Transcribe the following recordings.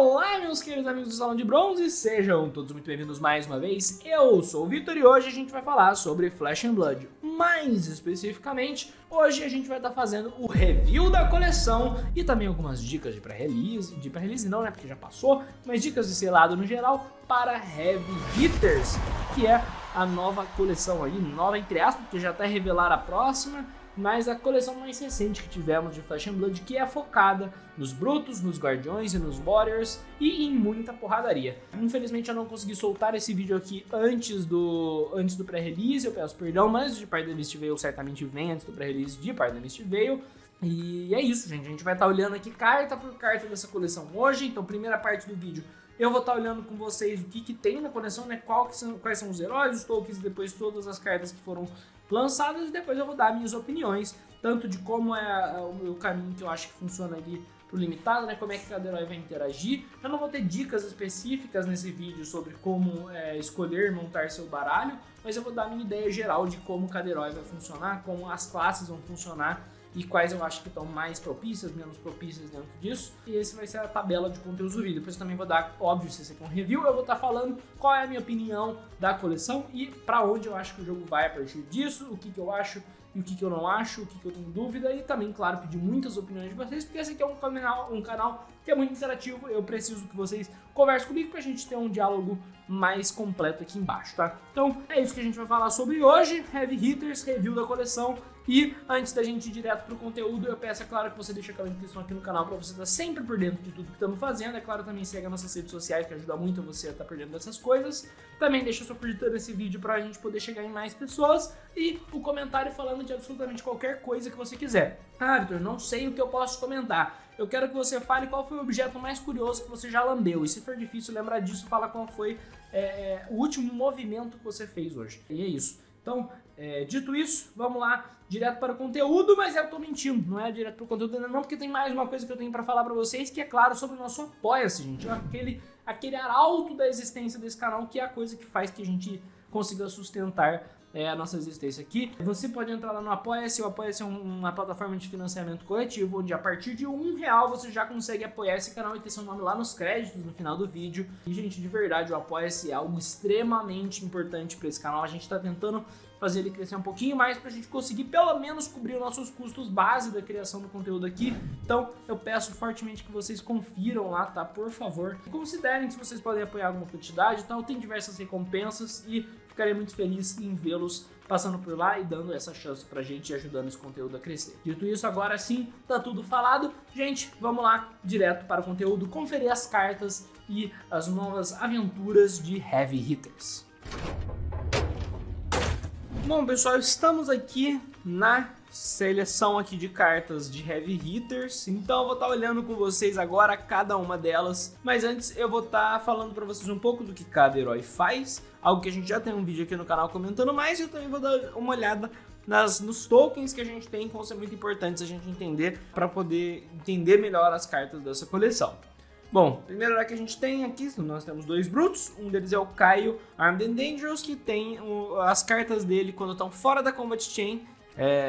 Olá, meus queridos amigos do Salão de Bronze, sejam todos muito bem-vindos mais uma vez. Eu sou o Victor e hoje a gente vai falar sobre Flesh and Blood. Mais especificamente, hoje a gente vai estar fazendo o review da coleção e também algumas dicas de pré-release não, né, porque já passou, mas dicas de selado no geral para Heavy Hitters, que é a nova coleção aí, nova entre aspas, porque já até revelaram a próxima, mas a coleção mais recente que tivemos de Flesh and Blood, que é focada nos Brutos, nos Guardiões e nos Warriors e em muita porradaria. Infelizmente eu não consegui soltar esse vídeo aqui antes do pré-release, eu peço perdão, mas de Part of the Mist Veil certamente vem antes do pré-release de Part of the Mist Veil. E é isso, gente, a gente vai estar olhando aqui carta por carta dessa coleção hoje, então primeira parte do vídeo eu vou estar olhando com vocês o que tem na coleção, né, quais são os heróis, os tokens e depois todas as cartas que foram lançadas, e depois eu vou dar minhas opiniões, tanto de como é o meu caminho que eu acho que funciona ali pro limitado, né, como é que cada herói vai interagir. Eu não vou ter dicas específicas nesse vídeo sobre como escolher e montar seu baralho, mas eu vou dar a minha ideia geral de como cada herói vai funcionar, como as classes vão funcionar e quais eu acho que estão mais propícias, menos propícias dentro disso. E esse vai ser a tabela de conteúdos do vídeo. Depois eu também vou dar, óbvio, se esse aqui é um review, eu vou estar falando qual é a minha opinião da coleção e para onde eu acho que o jogo vai a partir disso, o que eu acho e o que eu não acho, o que eu tenho dúvida, e também, claro, pedir muitas opiniões de vocês, porque esse aqui é um canal que é muito interativo, eu preciso que vocês conversem comigo pra gente ter um diálogo mais completo aqui embaixo, tá? Então é isso que a gente vai falar sobre hoje, Heavy Hitters, review da coleção. E antes da gente ir direto pro conteúdo, eu peço, é claro, que você deixe aquela inscrição aqui no canal para você estar sempre por dentro de tudo que estamos fazendo. É claro, também segue as nossas redes sociais, que ajuda muito você a estar por dentro dessas coisas. Também deixa sua curtida nesse vídeo para a gente poder chegar em mais pessoas. E o comentário falando de absolutamente qualquer coisa que você quiser. Ah, Victor, não sei o que eu posso comentar. Eu quero que você fale qual foi o objeto mais curioso que você já lambeu. E se for difícil lembrar disso, fala qual foi o último movimento que você fez hoje. E é isso. Então, dito isso, vamos lá, direto para o conteúdo, mas eu tô mentindo, não é direto para o conteúdo ainda não, porque tem mais uma coisa que eu tenho para falar para vocês, que é claro, sobre o nosso Apoia-se, gente, aquele arauto da existência desse canal, que é a coisa que faz que a gente consiga sustentar a nossa existência aqui. Você pode entrar lá no Apoia-se. O Apoia-se é uma plataforma de financiamento coletivo, onde a partir de R$1 você já consegue apoiar esse canal e ter seu nome lá nos créditos no final do vídeo. E, gente, de verdade, o Apoia-se é algo extremamente importante para esse canal. A gente está tentando fazer ele crescer um pouquinho mais para a gente conseguir pelo menos cobrir os nossos custos base da criação do conteúdo aqui. Então eu peço fortemente que vocês confiram lá, tá? Por favor, considerem se vocês podem apoiar alguma quantidade, então tem diversas recompensas e ficarei muito feliz em vê-los passando por lá e dando essa chance pra gente e ajudando esse conteúdo a crescer. Dito isso, agora sim, tá tudo falado. Gente, vamos lá, direto para o conteúdo, conferir as cartas e as novas aventuras de Heavy Hitters. Bom, pessoal, estamos aqui na seleção aqui de cartas de Heavy Hitters, então eu vou estar olhando com vocês agora cada uma delas, mas antes eu vou estar falando para vocês um pouco do que cada herói faz, algo que a gente já tem um vídeo aqui no canal comentando mais, e eu também vou dar uma olhada nos tokens que a gente tem, que vão ser muito importantes a gente entender para poder entender melhor as cartas dessa coleção. Bom, primeiro herói que a gente tem aqui, nós temos dois Brutos, um deles é o Kaio Armed and Dangerous, que tem as cartas dele quando estão fora da Combat Chain,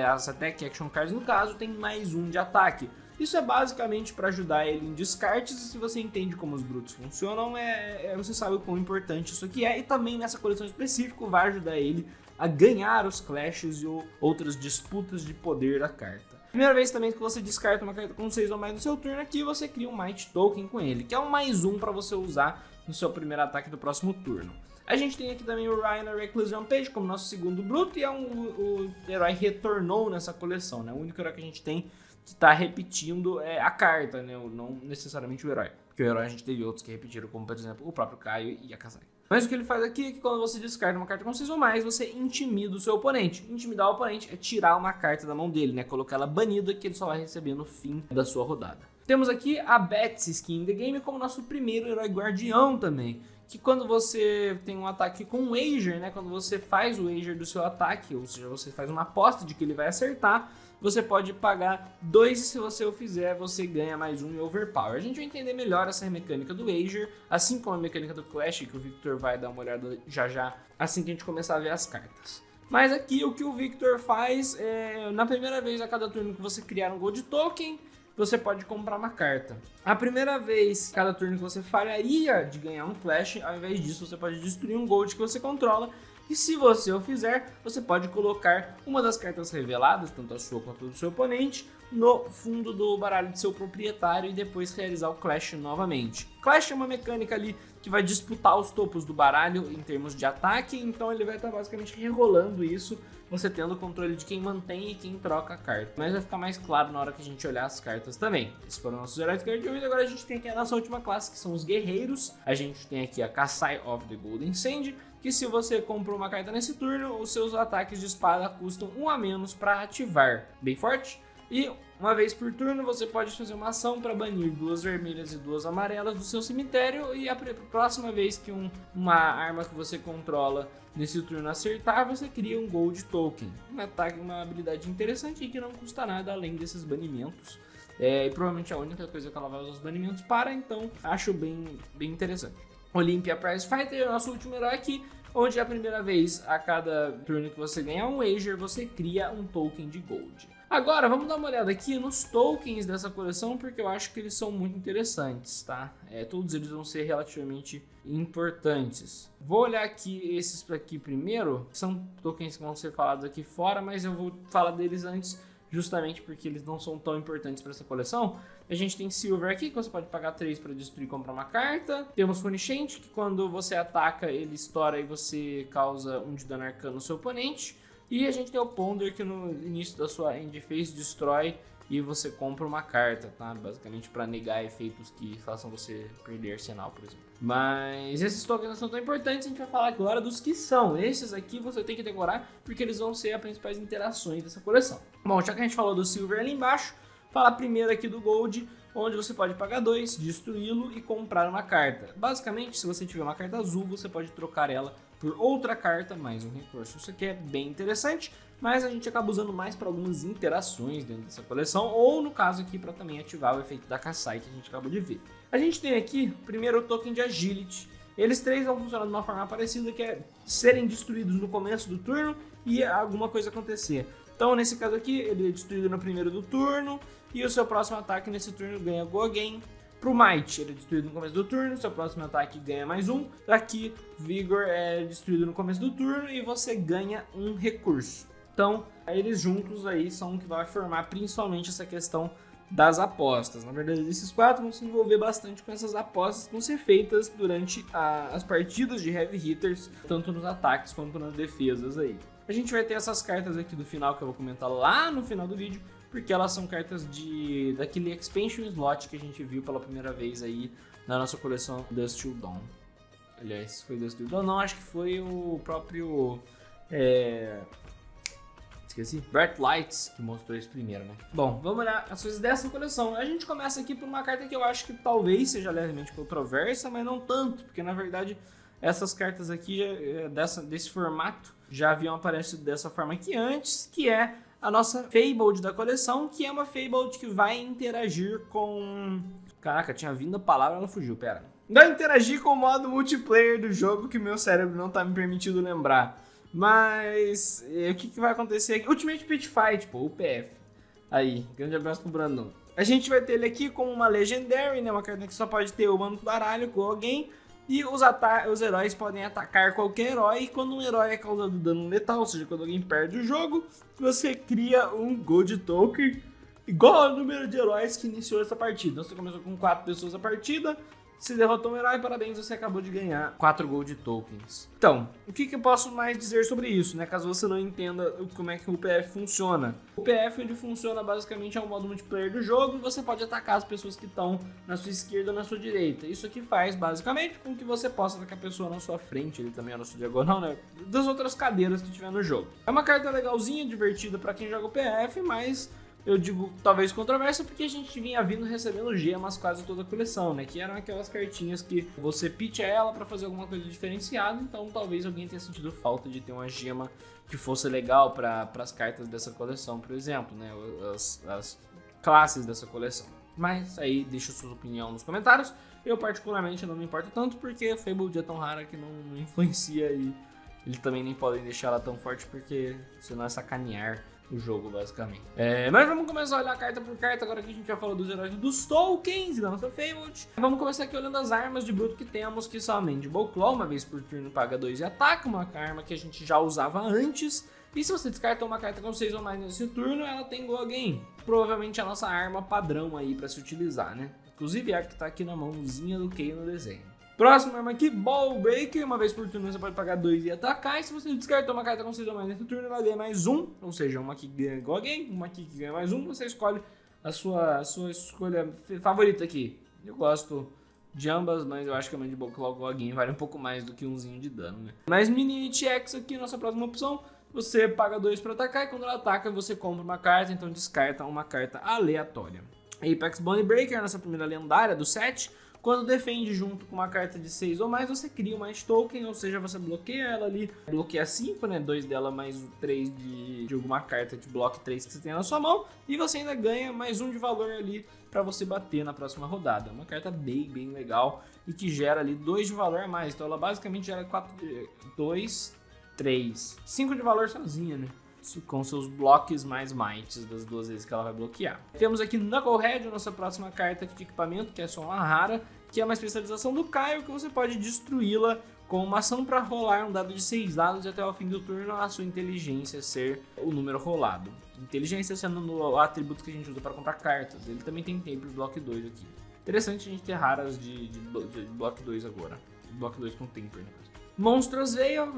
as Attack Action Cards no caso, tem mais um de ataque. Isso é basicamente para ajudar ele em descartes, e se você entende como os Brutos funcionam, você sabe o quão importante isso aqui é, e também nessa coleção específica vai ajudar ele a ganhar os clashes e outras disputas de poder da carta. Primeira vez também que você descarta uma carta com 6 ou mais no seu turno, aqui você cria um Might Token com ele, que é um mais um para você usar no seu primeiro ataque do próximo turno. A gente tem aqui também o Rhino Reckless Rampage como nosso segundo Bruto, e o herói retornou nessa coleção, né? O único herói que a gente tem que está repetindo a carta, né? Não necessariamente o herói, porque o herói a gente teve outros que repetiram, como por exemplo o próprio Kaio e a Kazai. Mas o que ele faz aqui é que quando você descarta uma carta com 6 ou mais, você intimida o seu oponente. Intimidar o oponente é tirar uma carta da mão dele, né? Colocar ela banida, que ele só vai receber no fim da sua rodada. Temos aqui a Bats Skin in the Game como nosso primeiro herói guardião também. Que quando você tem um ataque com um wager, né? Quando você faz o wager do seu ataque, ou seja, você faz uma aposta de que ele vai acertar, você pode pagar 2 e se você o fizer, você ganha mais 1 em Overpower. A gente vai entender melhor essa mecânica do wager, assim como a mecânica do Clash, que o Victor vai dar uma olhada já, assim que a gente começar a ver as cartas. Mas aqui o que o Victor faz na primeira vez a cada turno que você criar um Gold Token, você pode comprar uma carta. A primeira vez, cada turno que você falharia de ganhar um Clash, ao invés disso você pode destruir um Gold que você controla. E se você o fizer, você pode colocar uma das cartas reveladas, tanto a sua quanto a do seu oponente, no fundo do baralho de seu proprietário e depois realizar o Clash novamente. Clash é uma mecânica ali que vai disputar os topos do baralho em termos de ataque, então ele vai estar basicamente rerolando isso, você tendo o controle de quem mantém e quem troca a carta. Mas vai ficar mais claro na hora que a gente olhar as cartas também. Esses foram nossos heróis de hoje. Agora a gente tem aqui a nossa última classe, que são os guerreiros. A gente tem aqui a Kassai of the Golden Sand, que se você comprou uma carta nesse turno, os seus ataques de espada custam 1 a menos para ativar. Bem forte. E uma vez por turno você pode fazer uma ação para banir 2 vermelhas e 2 amarelas do seu cemitério, e a próxima vez que uma arma que você controla nesse turno acertar, você cria um Gold Token. Um ataque, uma habilidade interessante e que não custa nada além desses banimentos. E provavelmente a única coisa que ela vai usar os banimentos para, então acho bem interessante. Olympia Prize Fighter é o nosso último herói aqui, onde a primeira vez a cada turno que você ganhar um wager, você cria um token de Gold. Agora, vamos dar uma olhada aqui nos tokens dessa coleção, porque eu acho que eles são muito interessantes, tá? Todos eles vão ser relativamente importantes. Vou olhar aqui esses aqui primeiro, são tokens que vão ser falados aqui fora, mas eu vou falar deles antes, justamente porque eles não são tão importantes para essa coleção. A gente tem Silver aqui, que você pode pagar 3 para destruir e comprar uma carta. Temos Runicient, que quando você ataca, ele estoura e você causa 1 de dano arcano no seu oponente. E a gente tem o Ponder, que no início da sua end phase destrói e você compra uma carta, tá? Basicamente para negar efeitos que façam você perder arsenal, por exemplo. Mas esses tokens não são tão importantes, a gente vai falar agora dos que são. Esses aqui você tem que decorar, porque eles vão ser as principais interações dessa coleção. Bom, já que a gente falou do Silver ali embaixo, falar primeiro aqui do Gold, onde você pode pagar 2, destruí-lo e comprar uma carta. Basicamente, se você tiver uma carta azul, você pode trocar ela por outra carta, mais um recurso. Isso aqui é bem interessante, mas a gente acaba usando mais para algumas interações dentro dessa coleção, ou no caso aqui para também ativar o efeito da Kassai que a gente acabou de ver. A gente tem aqui, primeiro, o token de Agility. Eles três vão funcionar de uma forma parecida, que é serem destruídos no começo do turno e alguma coisa acontecer. Então, nesse caso aqui, ele é destruído no primeiro do turno e o seu próximo ataque nesse turno ganha Go Again. Pro Might, ele é destruído no começo do turno, seu próximo ataque ganha mais 1. Aqui, Vigor é destruído no começo do turno e você ganha um recurso. Então, eles juntos aí são o que vai formar principalmente essa questão das apostas. Na verdade, esses 4 vão se envolver bastante com essas apostas que vão ser feitas durante as partidas de Heavy Hitters, tanto nos ataques quanto nas defesas aí. A gente vai ter essas cartas aqui do final que eu vou comentar lá no final do vídeo, porque elas são cartas daquele Expansion Slot que a gente viu pela primeira vez aí na nossa coleção Dusk Till Dawn. Aliás, foi Dusk Till Dawn? Não, acho que foi o próprio... Esqueci. Bright Lights que mostrou isso primeiro, né? Bom, vamos olhar as coisas dessa coleção. A gente começa aqui por uma carta que eu acho que talvez seja levemente controversa, mas não tanto, porque na verdade essas cartas aqui desse formato já haviam aparecido dessa forma aqui antes, que é a nossa Fabled da coleção, que é uma Fabled que vai interagir com... Caraca, tinha vindo a palavra, ela fugiu, pera. Vai interagir com o modo multiplayer do jogo que o meu cérebro não tá me permitindo lembrar. Mas o que vai acontecer aqui? Ultimate Pit Fight, pô, UPF. Aí, grande abraço pro Brandon. A gente vai ter ele aqui como uma Legendary, né? Uma carta que só pode ter o mano do baralho com alguém. E os heróis podem atacar qualquer herói. E quando um herói é causado dano letal, ou seja, quando alguém perde o jogo, você cria um Gold Token igual ao número de heróis que iniciou essa partida. Então você começou com 4 pessoas a partida. Se derrotou um herói, parabéns, você acabou de ganhar 4 Gold Tokens. Então, o que eu posso mais dizer sobre isso, né? Caso você não entenda como é que o PF funciona. O PF ele funciona basicamente ao modo multiplayer do jogo e você pode atacar as pessoas que estão na sua esquerda ou na sua direita. Isso aqui faz basicamente com que você possa atacar a pessoa na sua frente, ele também é na sua diagonal, né? Das outras cadeiras que tiver no jogo. É uma carta legalzinha, divertida para quem joga o PF, mas... eu digo talvez controversa porque a gente vinha recebendo gemas quase toda a coleção, né? Que eram aquelas cartinhas que você pitcha ela pra fazer alguma coisa diferenciada, então talvez alguém tenha sentido falta de ter uma gema que fosse legal para as cartas dessa coleção, por exemplo, né? As classes dessa coleção. Mas aí deixa sua opinião nos comentários. Eu particularmente não me importo tanto porque a Fabled é tão rara que não influencia e eles também nem podem deixar ela tão forte porque senão é sacanear o jogo, basicamente. Mas vamos começar a olhar carta por carta. Agora que a gente já falou dos heróis dos tokens e da nossa Feywild. Vamos começar aqui olhando as armas de bruto que temos, que são a Mandible Claw, uma vez por turno paga 2 e ataca, uma arma que a gente já usava antes. E se você descartou uma carta com 6 ou mais nesse turno, ela tem Go Again. Provavelmente a nossa arma padrão aí pra se utilizar, né? Inclusive a que tá aqui na mãozinha do Kay no desenho. Próxima arma aqui, Ball Breaker. Uma vez por turno você pode pagar 2 e atacar. E se você descartou uma carta com 6 ou mais nesse turno, ela ganha mais 1. Ou seja, uma que ganha Go Again, uma aqui que ganha mais 1. Você escolhe a sua escolha favorita aqui. Eu gosto de ambas, mas eu acho que a Mandible Claw Go Again vale um pouco mais do que umzinho de dano, né? Mais Mini HX aqui, nossa próxima opção. Você paga 2 para atacar e quando ela ataca você compra uma carta, então descarta uma carta aleatória. Apex Bone Breaker, nossa primeira lendária do set. Quando defende junto com uma carta de 6 ou mais, você cria uma token, ou seja, você bloqueia ela ali. Bloqueia 5, né? 2 dela mais 3 de alguma carta de bloco 3 que você tem na sua mão. E você ainda ganha mais 1 de valor ali para você bater na próxima rodada. Uma carta bem legal e que gera ali 2 de valor a mais. Então ela basicamente gera 2, 3, 5 de valor sozinha, né? Com seus blocos mais mites das 2 vezes que ela vai bloquear. Temos aqui Knucklehead, a nossa próxima carta de equipamento, que é só uma rara, que é uma especialização do Caio, que você pode destruí-la com uma ação para rolar um dado de 6 dados e até o fim do turno a sua inteligência ser o número rolado. Inteligência sendo o atributo que a gente usa para comprar cartas. Ele também tem tempo de bloco 2 aqui. Interessante a gente ter raras de bloco 2 agora. Bloco 2 com temper, né? Monstros Veil,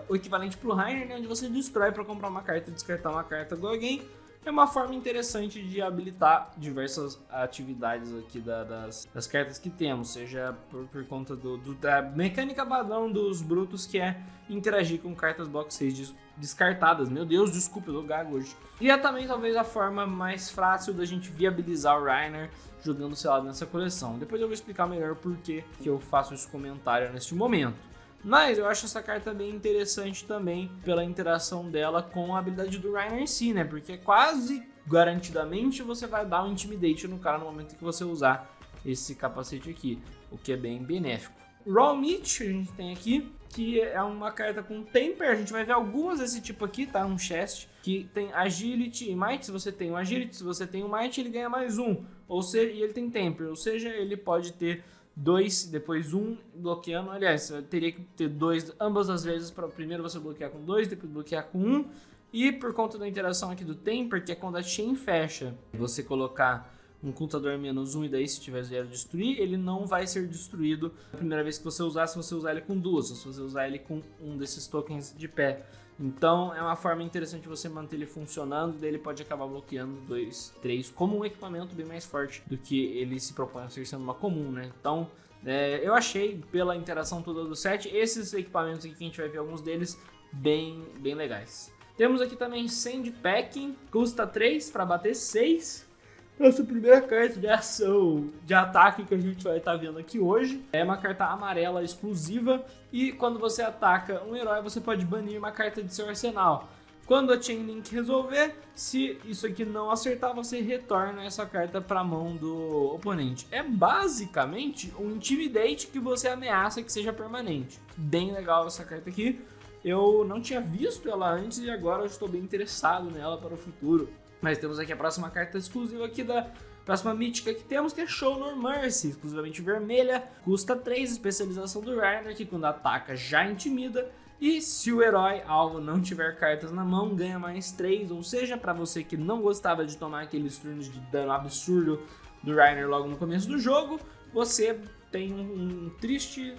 o equivalente pro Rainer, né, onde você destrói para comprar uma carta e descartar uma carta Go Again. É uma forma interessante de habilitar diversas atividades aqui das cartas que temos, seja por conta da mecânica padrão dos brutos, que é interagir com cartas bloco 6 descartadas. Meu Deus, desculpa, eu tô gago hoje. E é também talvez a forma mais fácil da gente viabilizar o Rainer jogando selado nessa coleção. Depois eu vou explicar melhor por que eu faço esse comentário neste momento. Mas eu acho essa carta bem interessante também pela interação dela com a habilidade do Rainer em si, né? Porque quase garantidamente você vai dar um Intimidate no cara no momento que você usar esse capacete aqui, o que é bem benéfico. Raw Meat a gente tem aqui, que é uma carta com Temper. A gente vai ver algumas desse tipo aqui, tá? Um chest que tem Agility e Might. Se você tem um Agility, se você tem um Might, ele ganha mais 1. Ou seja, e ele tem Temper, ou seja, ele pode ter 2, depois 1 bloqueando. Aliás, você teria que ter 2 ambas as vezes para primeiro você bloquear com 2, depois bloquear com 1. E por conta da interação aqui do Temper, que é quando a chain fecha, você colocar um contador menos 1 e daí se tiver 0 destruir, ele não vai ser destruído a primeira vez que você usar, se você usar ele com 2, ou se você usar ele com um desses tokens de pé. Então é uma forma interessante de você manter ele funcionando, daí ele pode acabar bloqueando 2, 3 como um equipamento bem mais forte do que ele se propõe a ser sendo uma comum, né? Então eu achei, pela interação toda do set, esses equipamentos aqui que a gente vai ver alguns deles bem legais. Temos aqui também Sandpacking, custa 3 para bater 6. Nossa primeira carta de ação, de ataque que a gente vai estar vendo aqui hoje. É uma carta amarela exclusiva e quando você ataca um herói, você pode banir uma carta de seu arsenal. Quando a Chain Link resolver, se isso aqui não acertar, você retorna essa carta para a mão do oponente. É basicamente um Intimidate que você ameaça que seja permanente. Bem legal essa carta aqui. Eu não tinha visto ela antes e agora eu estou bem interessado nela para o futuro. Mas temos aqui a próxima carta exclusiva aqui da próxima mítica que temos, que é Show No Mercy, exclusivamente vermelha, custa 3, especialização do Rainer, que quando ataca já intimida, e se o herói alvo não tiver cartas na mão, ganha mais 3, ou seja, para você que não gostava de tomar aqueles turnos de dano absurdo do Rainer logo no começo do jogo, você tem um triste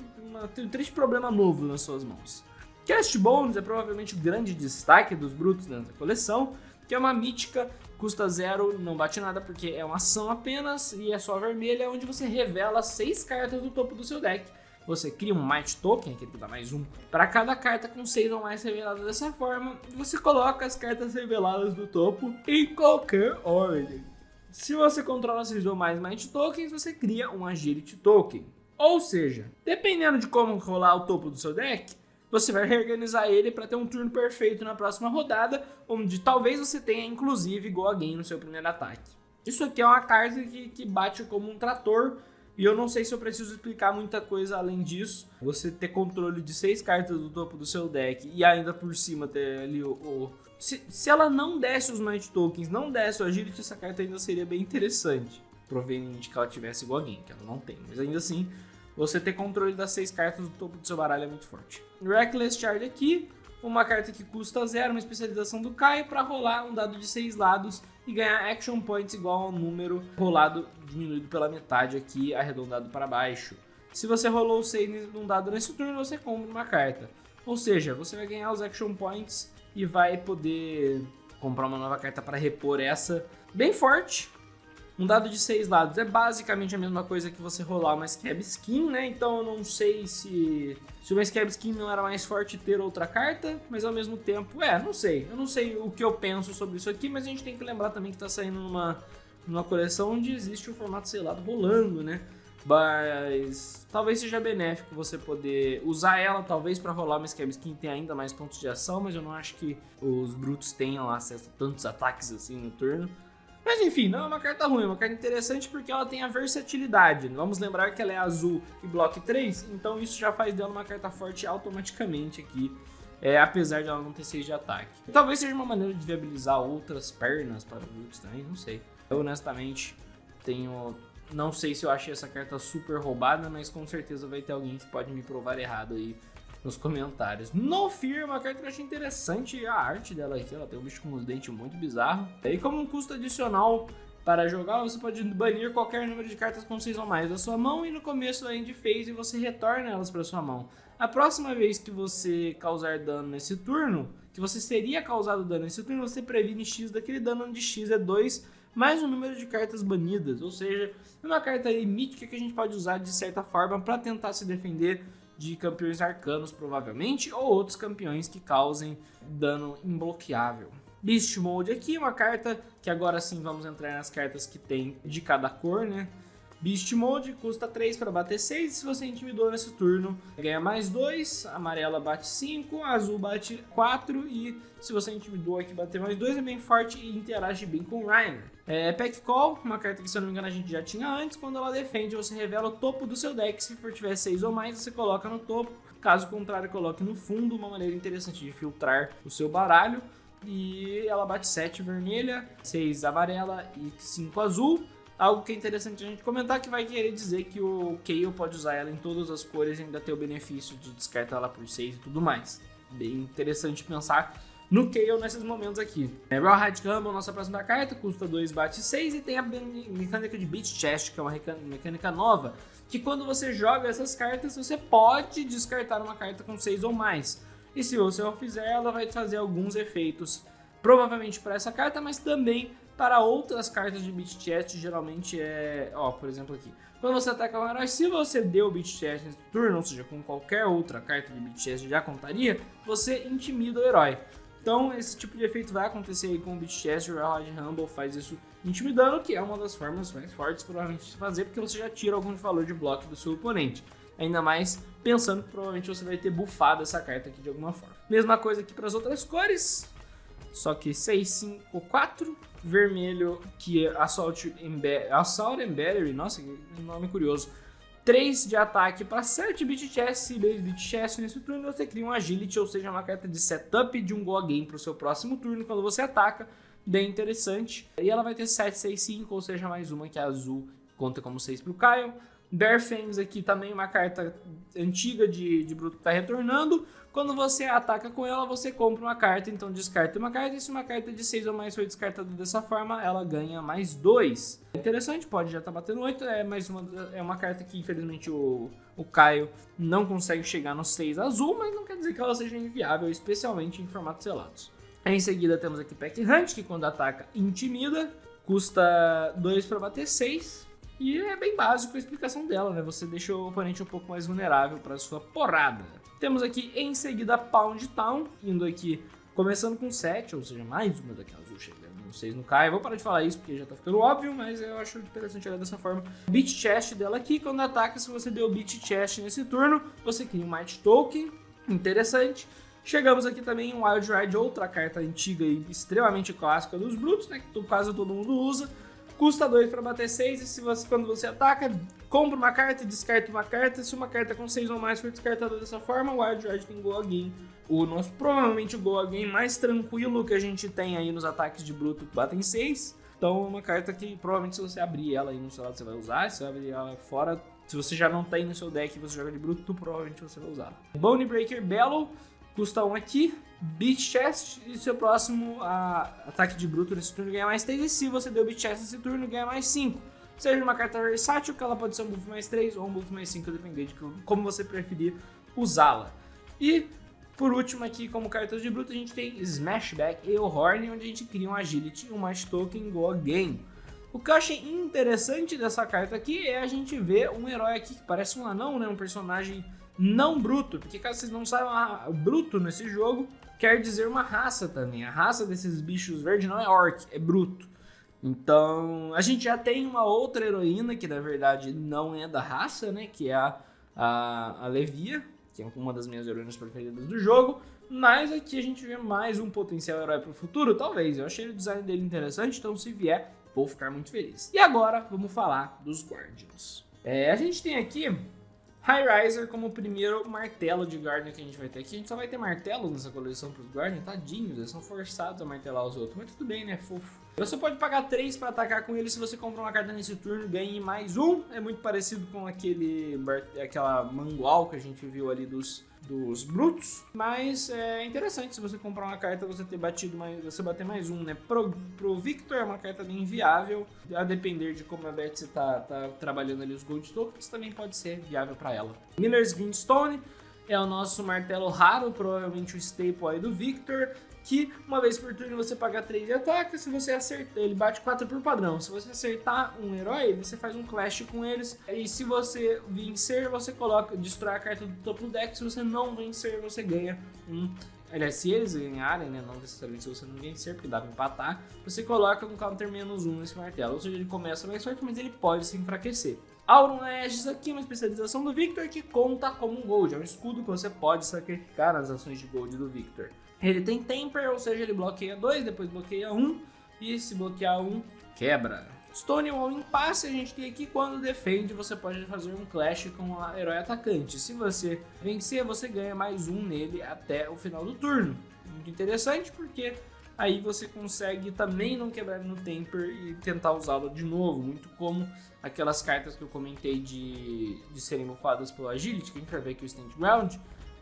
problema novo nas suas mãos. Cast Bones é provavelmente o grande destaque dos brutos dentro da coleção, que é uma mítica, custa 0, não bate nada porque é uma ação apenas e é só vermelha, onde você revela 6 cartas do topo do seu deck. Você cria um Might Token, que dá mais 1, para cada carta com 6 ou mais reveladas dessa forma, e você coloca as cartas reveladas do topo em qualquer ordem. Se você controla 6 ou mais Might Tokens, você cria um Agility Token. Ou seja, dependendo de como rolar o topo do seu deck, você vai reorganizar ele para ter um turno perfeito na próxima rodada, onde talvez você tenha inclusive Go Again no seu primeiro ataque. Isso aqui é uma carta que bate como um trator E eu não sei se eu preciso explicar muita coisa além disso. Você ter controle de 6 cartas do topo do seu deck e ainda por cima ter ali Se ela não desse os Might Tokens, não desse o Agility, essa carta ainda seria bem interessante. Proveniente que ela tivesse igual alguém, que ela não tem. Mas ainda assim, você ter controle das 6 cartas do topo do seu baralho é muito forte. Reckless Charge aqui, uma carta que custa 0, uma especialização do Caio, para rolar um dado de 6 lados e ganhar Action Points igual ao número rolado diminuído pela metade aqui, arredondado para baixo. Se você rolou 6 num dado nesse turno, você compra uma carta. Ou seja, você vai ganhar os Action Points e vai poder comprar uma nova carta para repor essa. Bem forte. Um dado de 6 lados é basicamente a mesma coisa que você rolar uma Scab Skin, né? Então eu não sei se uma Scab Skin não era mais forte ter outra carta, mas ao mesmo tempo, não sei. Eu não sei o que eu penso sobre isso aqui, mas a gente tem que lembrar também que tá saindo numa coleção onde existe o formato selado rolando, né? Mas talvez seja benéfico você poder usar ela, talvez para rolar uma Scab Skin tenha ainda mais pontos de ação, mas eu não acho que os brutos tenham acesso a tantos ataques assim no turno. Mas enfim, não é uma carta ruim, é uma carta interessante porque ela tem a versatilidade. Vamos lembrar que ela é azul e bloco 3, então isso já faz dela uma carta forte automaticamente aqui, apesar de ela não ter 6 de ataque. E talvez seja uma maneira de viabilizar outras pernas para brutos também, não sei. Eu honestamente não sei se eu achei essa carta super roubada, mas com certeza vai ter alguém que pode me provar errado aí nos comentários. No Fear, uma carta que eu achei interessante, a arte dela aqui, ela tem um bicho com uns dentes muito bizarro. E como um custo adicional para jogar, você pode banir qualquer número de cartas com 6 ou mais da sua mão e no começo da end phase você retorna elas para sua mão. A próxima vez que você causar dano nesse turno, que você teria causado dano nesse turno, você previne X daquele dano, onde X é 2 mais o número de cartas banidas, ou seja, é uma carta aí mítica que a gente pode usar de certa forma para tentar se defender de campeões arcanos, provavelmente, ou outros campeões que causem dano imbloqueável. Beast Mode aqui, uma carta que agora sim vamos entrar nas cartas que tem de cada cor, né? Beast Mode custa 3 para bater 6, se você intimidou nesse turno, ganha mais 2, amarela bate 5, azul bate 4 e se você intimidou aqui bater mais 2 é bem forte e interage bem com o Reiner. Pack Call, uma carta que se eu não me engano a gente já tinha antes, quando ela defende você revela o topo do seu deck, se for tiver 6 ou mais você coloca no topo, caso contrário coloque no fundo, uma maneira interessante de filtrar o seu baralho. E ela bate 7 vermelha, 6 amarela e 5 azul. Algo que é interessante a gente comentar, que vai querer dizer que o Kayle pode usar ela em todas as cores e ainda ter o benefício de descartar ela por 6 e tudo mais. Bem interessante pensar no Kayle nesses momentos aqui. Rawhide Rumble, nossa próxima carta, custa 2, bate 6 e tem a mecânica de Beat Chest, que é uma mecânica nova, que quando você joga essas cartas, você pode descartar uma carta com 6 ou mais. E se você o fizer, ela vai fazer alguns efeitos, provavelmente para essa carta, mas também para outras cartas de Beat Chest. Geralmente por exemplo aqui, quando você ataca um herói, se você deu Beat Chest nesse turno, ou seja, com qualquer outra carta de Beat Chest já contaria, você intimida o herói. Então esse tipo de efeito vai acontecer aí com o Beat Chest, o Rawhide Rumble faz isso intimidando, que é uma das formas mais fortes provavelmente de fazer, porque você já tira algum valor de bloco do seu oponente. Ainda mais pensando que provavelmente você vai ter buffado essa carta aqui de alguma forma. Mesma coisa aqui para as outras cores, só que 6, 5, 4, vermelho, que é Assault and Battery, nossa, que nome curioso. 3 de ataque para 7 Beat Chest, se 2 Beat Chest nesse turno você cria um Agility, ou seja, uma carta de setup de um Go Again para o seu próximo turno quando você ataca, bem interessante. E ela vai ter 7, 6, 5, ou seja, mais uma que é azul, conta como 6 para o Kayle. Bare Fangs aqui também uma carta antiga de bruto que está retornando. Quando você ataca com ela, você compra uma carta, então descarta uma carta. E se uma carta de 6 ou mais foi descartada dessa forma, ela ganha mais 2. Interessante, pode já estar batendo 8. É uma carta que infelizmente o Kayle não consegue chegar no 6 azul, mas não quer dizer que ela seja inviável, especialmente em formatos selados. Em seguida temos aqui Pack Hunt, que quando ataca intimida, custa 2 para bater 6. E é bem básico a explicação dela, né? Você deixa o oponente um pouco mais vulnerável para sua porrada. Temos aqui em seguida Pound Town, indo aqui começando com 7, ou seja, mais uma daquelas azul chegando no 6 no Kayle. Vou parar de falar isso porque já tá ficando óbvio, mas eu acho interessante olhar dessa forma. Beat Chest dela aqui, quando ataca, se você deu Beat Chest nesse turno, você cria um Might Token, interessante. Chegamos aqui também em Wild Ride, outra carta antiga e extremamente clássica dos brutos, né? Que quase todo mundo usa. Custa 2 para bater 6 e quando você ataca, compra uma carta e descarta uma carta. Se uma carta com 6 ou mais for descartada dessa forma, o Wild Ride tem Go Again. O nosso, provavelmente, o Go Again mais tranquilo que a gente tem aí nos ataques de Bruto que batem 6. Então é uma carta que provavelmente se você abrir ela aí no seu lado você vai usar. Se você abrir ela fora, se você já não tem no seu deck e você joga de Bruto, provavelmente você vai usar. Bone Breaker Bellow, custa 1 aqui. Beat Chest e seu próximo ataque de Bruto nesse turno ganha mais 3. E se você deu Beat Chest nesse turno, ganha mais 5. Seja uma carta versátil, que ela pode ser um buff mais 3 ou um buff mais 5, dependendo de como você preferir usá-la. E por último aqui, como cartas de Bruto, a gente tem Smashback e o Horn, onde a gente cria um Agility e um Might Token Go Again. O que eu achei interessante dessa carta aqui é a gente ver um herói aqui que parece um anão, né? Um personagem não bruto, porque caso vocês não saibam, bruto nesse jogo quer dizer uma raça também. A raça desses bichos verdes não é orc, é bruto. Então, a gente já tem uma outra heroína que na verdade não é da raça, né? Que é a Levia, que é uma das minhas heroínas preferidas do jogo. Mas aqui a gente vê mais um potencial herói para o futuro, talvez. Eu achei o design dele interessante, então se vier, vou ficar muito feliz. E agora, vamos falar dos Guardians. A gente tem aqui High Riser como o primeiro martelo de Guardian que a gente vai ter aqui. A gente só vai ter martelos nessa coleção para os Guardian, tadinhos, eles são forçados a martelar os outros. Mas tudo bem, né, fofo. Você pode pagar 3 para atacar com ele se você comprar uma carta nesse turno, ganhe mais 1. É muito parecido com aquela mangual que a gente viu ali dos brutos. Mas é interessante se você comprar uma carta você bater mais 1, né? Pro Victor é uma carta bem viável. A depender de como a Betsy tá trabalhando ali os Gold Tokens, também pode ser viável para ela. Miller's Greenstone é o nosso martelo raro, provavelmente o staple aí do Victor, que uma vez por turno você paga 3 de ataque. Se você acertar, ele bate 4 por padrão. Se você acertar um herói, você faz um clash com eles. E se você vencer, você destrói a carta do topo do deck. Se você não vencer, você ganha um. Aliás, se eles ganharem, né, não necessariamente se você não vencer, porque dá pra empatar, você coloca um counter -1 nesse martelo. Ou seja, ele começa mais forte, mas ele pode se enfraquecer. Auron Aegis aqui é uma especialização do Victor que conta como um Gold. É um escudo que você pode sacrificar nas ações de Gold do Victor. Ele tem Temper, ou seja, ele bloqueia 2, depois bloqueia 1, e se bloquear 1, quebra. Stonewall Impasse a gente tem aqui, quando defende você pode fazer um clash com o herói atacante. Se você vencer, você ganha mais 1 nele até o final do turno. Muito interessante porque aí você consegue também não quebrar no Temper e tentar usá-lo de novo. Muito como aquelas cartas que eu comentei de serem bufadas pelo Agility, que a gente vai ver aqui o Stand Ground,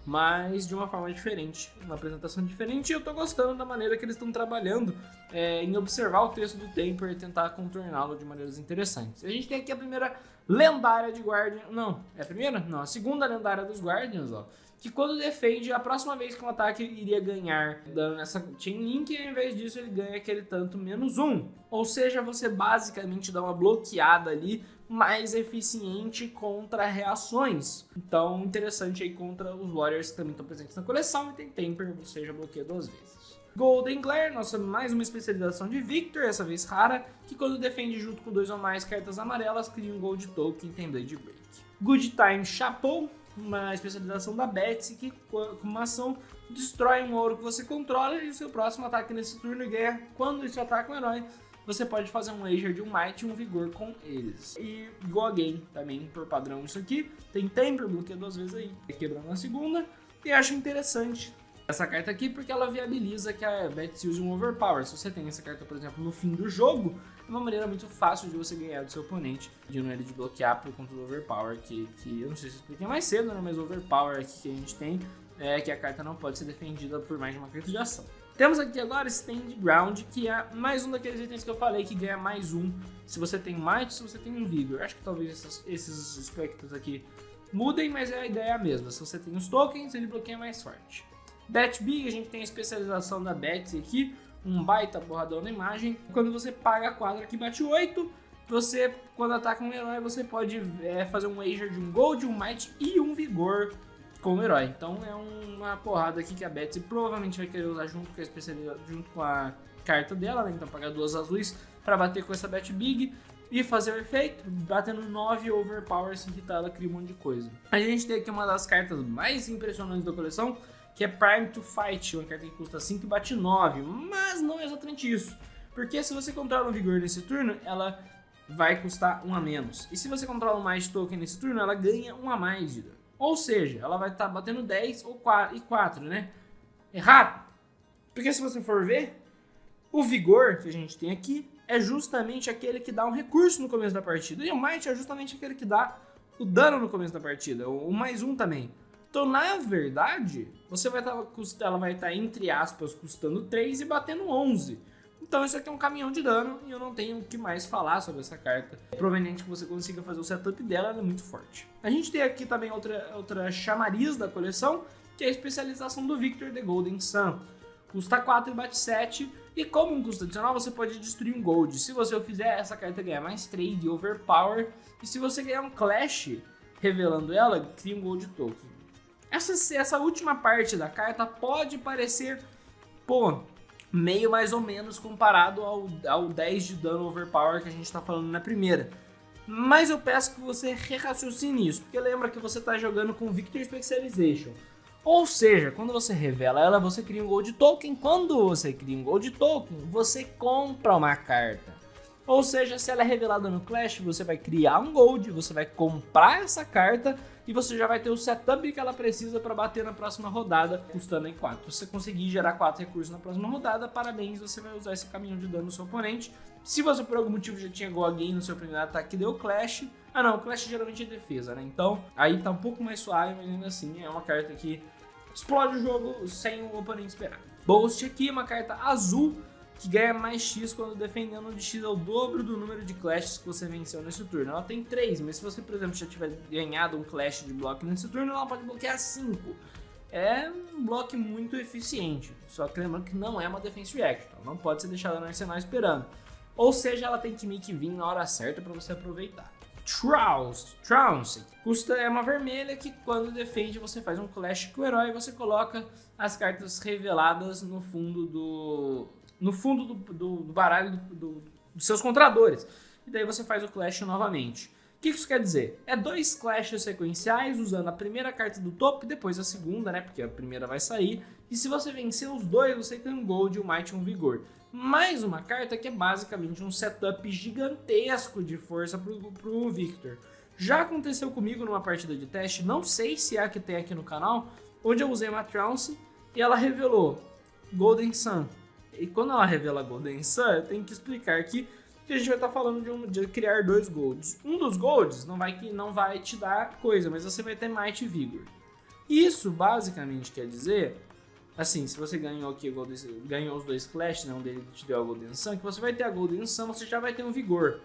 mas de uma forma diferente, uma apresentação diferente. E eu tô gostando da maneira que eles estão trabalhando em observar o texto do Temper e tentar contorná-lo de maneiras interessantes. A gente tem aqui a primeira lendária de Guardian, não, é a primeira? Não, a segunda lendária dos Guardians, ó, que quando defende, a próxima vez que um ataque iria ganhar dano nessa Chain Link, e ao invés disso ele ganha aquele tanto -1. Ou seja, você basicamente dá uma bloqueada ali mais eficiente contra reações. Então, interessante aí contra os Warriors que também estão presentes na coleção, e tem Temper, ou seja, bloqueia 2 vezes. Golden Glare, nossa mais uma especialização de Victor, essa vez rara, que quando defende junto com 2 ou mais cartas amarelas, cria um Gold Token e tem Blade Break. Good Time Chapeau, uma especialização da Betsy, que com uma ação destrói um ouro que você controla, e o seu próximo ataque nesse turno ganha. Quando isso ataca um herói, você pode fazer um Wager de um Might e um Vigor com eles. E Go Again também, por padrão isso aqui. Tem Temper, bloqueia 2 vezes aí, quebrando na segunda. E acho interessante essa carta aqui porque ela viabiliza que a Betsy use um Overpower. Se você tem essa carta, por exemplo, no fim do jogo, é uma maneira muito fácil de você ganhar do seu oponente, pedindo ele de bloquear por conta do Overpower, que eu não sei se eu expliquei mais cedo, né? Mas o Overpower aqui que a gente tem é que a carta não pode ser defendida por mais de uma carta de ação. Temos aqui agora Stand Ground, que é mais um daqueles itens que eu falei que ganha mais 1 se você tem Might, se você tem um Vigor. Acho que talvez esses aspectos aqui mudem, mas a ideia é a mesma. Se você tem os tokens, ele bloqueia mais forte. Bet Big, a gente tem a especialização da Betsy aqui, um baita borradão na imagem. Quando você paga a quadra que bate 8, você, quando ataca um herói, você pode fazer um Wager de um Gold, um Might e um Vigor com o herói. Então é uma porrada aqui que a Betsy provavelmente vai querer usar junto com a carta dela, né? Então pagar 2 azuis para bater com essa Bet Big e fazer o efeito, batendo 9 Overpower, se irritar ela cria um monte de coisa. A gente tem aqui uma das cartas mais impressionantes da coleção, que é Prime to Fight, uma carta que custa 5 e bate 9, mas não é exatamente isso. Porque se você comprar um Vigor nesse turno, ela vai custar 1 a menos. E se você controla um Might Token nesse turno, ela ganha 1 a mais de dano. Ou seja, ela vai estar batendo 10 ou 4, né? Errado. Porque se você for ver, o Vigor que a gente tem aqui é justamente aquele que dá um recurso no começo da partida. E o Might é justamente aquele que dá o dano no começo da partida. O mais 1 também. Então, na verdade, ela vai estar, entre aspas, custando 3 e batendo 11. Então, isso aqui é um caminhão de dano e eu não tenho o que mais falar sobre essa carta. É proveniente que você consiga fazer o setup dela, ela é muito forte. A gente tem aqui também outra chamariz da coleção, que é a especialização do Victor The Golden Sun. Custa 4 e bate 7, e como um custo adicional, você pode destruir um Gold. Se você o fizer, essa carta ganha mais 3 de Overpower, e se você ganhar um Clash revelando ela, cria um Gold Token. Essa última parte da carta pode parecer, meio mais ou menos comparado ao 10 de dano Overpower que a gente está falando na primeira. Mas eu peço que você raciocine isso, porque lembra que você está jogando com Victor Specialization. Ou seja, quando você revela ela, você cria um Gold Token. Quando você cria um Gold Token, você compra uma carta. Ou seja, se ela é revelada no Clash, você vai criar um Gold, você vai comprar essa carta e você já vai ter o setup que ela precisa para bater na próxima rodada, custando em 4. Se você conseguir gerar 4 recursos na próxima rodada, parabéns, você vai usar esse caminhão de dano no seu oponente. Se você por algum motivo já tinha Go Again no seu primeiro ataque e deu Clash... não, o Clash geralmente é defesa, né? Então, aí tá um pouco mais suave, mas ainda assim é uma carta que explode o jogo sem o oponente esperar. Boast aqui, uma carta azul, que ganha mais X quando defendendo, onde X é o dobro do número de clashes que você venceu nesse turno. Ela tem 3, mas se você, por exemplo, já tiver ganhado um clash de bloco nesse turno, ela pode bloquear 5. É um bloco muito eficiente, só que lembrando que não é uma defense reaction, então não pode ser deixada no arsenal esperando. Ou seja, ela tem que meio que vir na hora certa para você aproveitar. Trounce é uma vermelha que quando defende você faz um clash com o herói e você coloca as cartas reveladas no fundo do baralho dos seus controladores. E daí você faz o clash novamente. O que isso quer dizer? É 2 clashes sequenciais usando a primeira carta do topo e depois a segunda, né? Porque a primeira vai sair. E se você vencer os dois, você tem um Gold, um Might e um Vigor. Mais uma carta que é basicamente um setup gigantesco de força pro Victor. Já aconteceu comigo numa partida de teste, não sei se é a que tem aqui no canal, onde eu usei uma Trounce e ela revelou Golden Sun. E quando ela revela Golden Sun, eu tenho que explicar aqui que a gente vai estar falando de criar 2 Golds. Um dos Golds não vai te dar coisa, mas você vai ter Might e Vigor. Isso basicamente quer dizer, assim, se você ganhou aqui ganhou os 2 Clash, né, onde ele te deu a Golden Sun, que você vai ter a Golden Sun, você já vai ter um Vigor.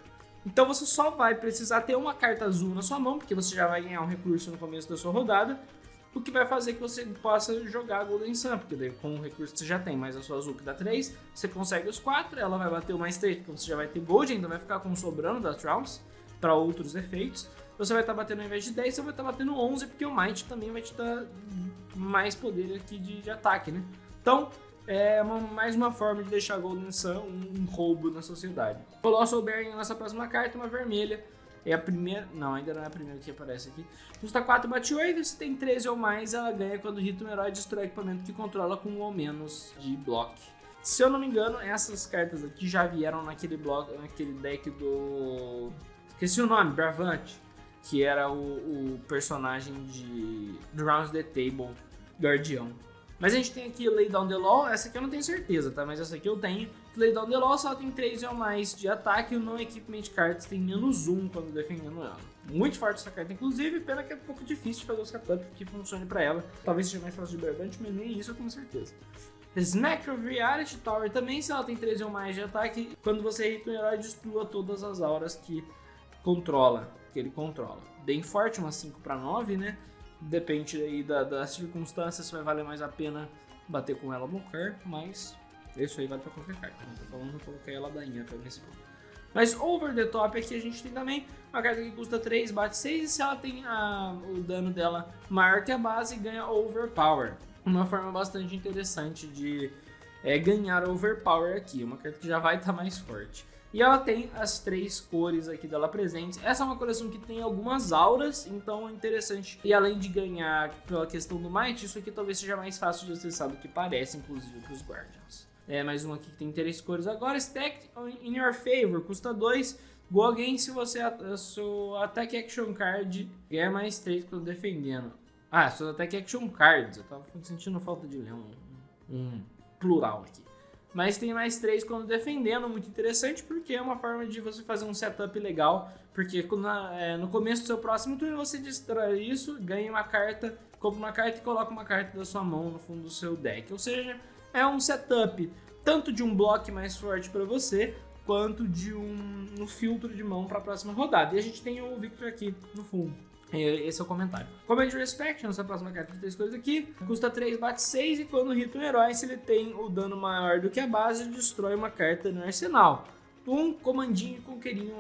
Então você só vai precisar ter uma carta azul na sua mão, porque você já vai ganhar um recurso no começo da sua rodada, o que vai fazer que você possa jogar a Golden Sun, porque daí com o recurso que você já tem, mais a sua azul que dá 3, você consegue os 4, ela vai bater o mais 3, porque você já vai ter Gold, ainda vai ficar com sobrando da Trounce para outros efeitos. Você vai estar batendo ao invés de 10, você vai estar batendo 11, porque o Might também vai te dar mais poder aqui de ataque, né? Então, é mais uma forma de deixar a Golden Sun um roubo na sociedade. Colossal Bearing é a nossa próxima carta, uma vermelha. É a primeira, não, ainda não é a primeira que aparece aqui. Custa 4, bate 8, se tem 13 ou mais, ela ganha quando hita um herói e destrói equipamento que controla com 1 ou menos de bloco. Se eu não me engano, essas cartas aqui já vieram naquele deck do... esqueci o nome, Bravante, que era o personagem do Round the Table, Guardião. Mas a gente tem aqui Lay Down the Law, essa aqui eu não tenho certeza, tá? Mas essa aqui eu tenho. Lay Down the Law só tem 3 ou mais de ataque e o Não Equipment Cards tem menos 1 quando defendendo ela. Muito forte essa carta, inclusive, pena que é um pouco difícil de fazer o setup que funcione pra ela. Talvez seja mais fácil de Bravante, mas nem isso eu tenho certeza. Smack of Reality Tower também, se ela tem 13 ou mais de ataque, quando você hita um herói, destrua todas as auras que ele controla. Bem forte, umas 5 para 9, né? Depende aí das circunstâncias, se vai valer mais a pena bater com ela ou bloquear, mas isso aí vale pra qualquer carta. Não tô falando de colocar ela dainha pra nesse ponto. Mas Over the Top aqui a gente tem também uma carta que custa 3, bate 6, e se ela tem o dano dela maior que a base, ganha Overpower. Uma forma bastante interessante de ganhar Overpower aqui, uma carta que já vai estar mais forte. E ela tem as 3 cores aqui dela presentes. Essa é uma coleção que tem algumas auras, então é interessante. E além de ganhar pela questão do Might, isso aqui talvez seja mais fácil de acessar do que parece, inclusive para os Guardians. Mais uma aqui que tem 3 cores agora. Stacked in Your Favor, custa 2, Go Again se você a sua Attack Action Card ganha mais 3 quando defendendo. Ah, sua Attack Action Cards. Eu tava sentindo falta de ler um plural aqui. Mas tem mais 3 quando defendendo, muito interessante, porque é uma forma de você fazer um setup legal, porque no começo do seu próximo turno você destrói isso, ganha uma carta, compra uma carta e coloca uma carta da sua mão no fundo do seu deck. Ou seja, é um setup tanto de um bloco mais forte para você, quanto de um filtro de mão para a próxima rodada. E a gente tem o Victor aqui no fundo. Esse é o comentário. Command Respect, nossa próxima carta de 3 coisas aqui. Custa 3, bate 6 e quando hita um herói, se ele tem o dano maior do que a base, destrói uma carta no arsenal. Um comandinho coqueirinho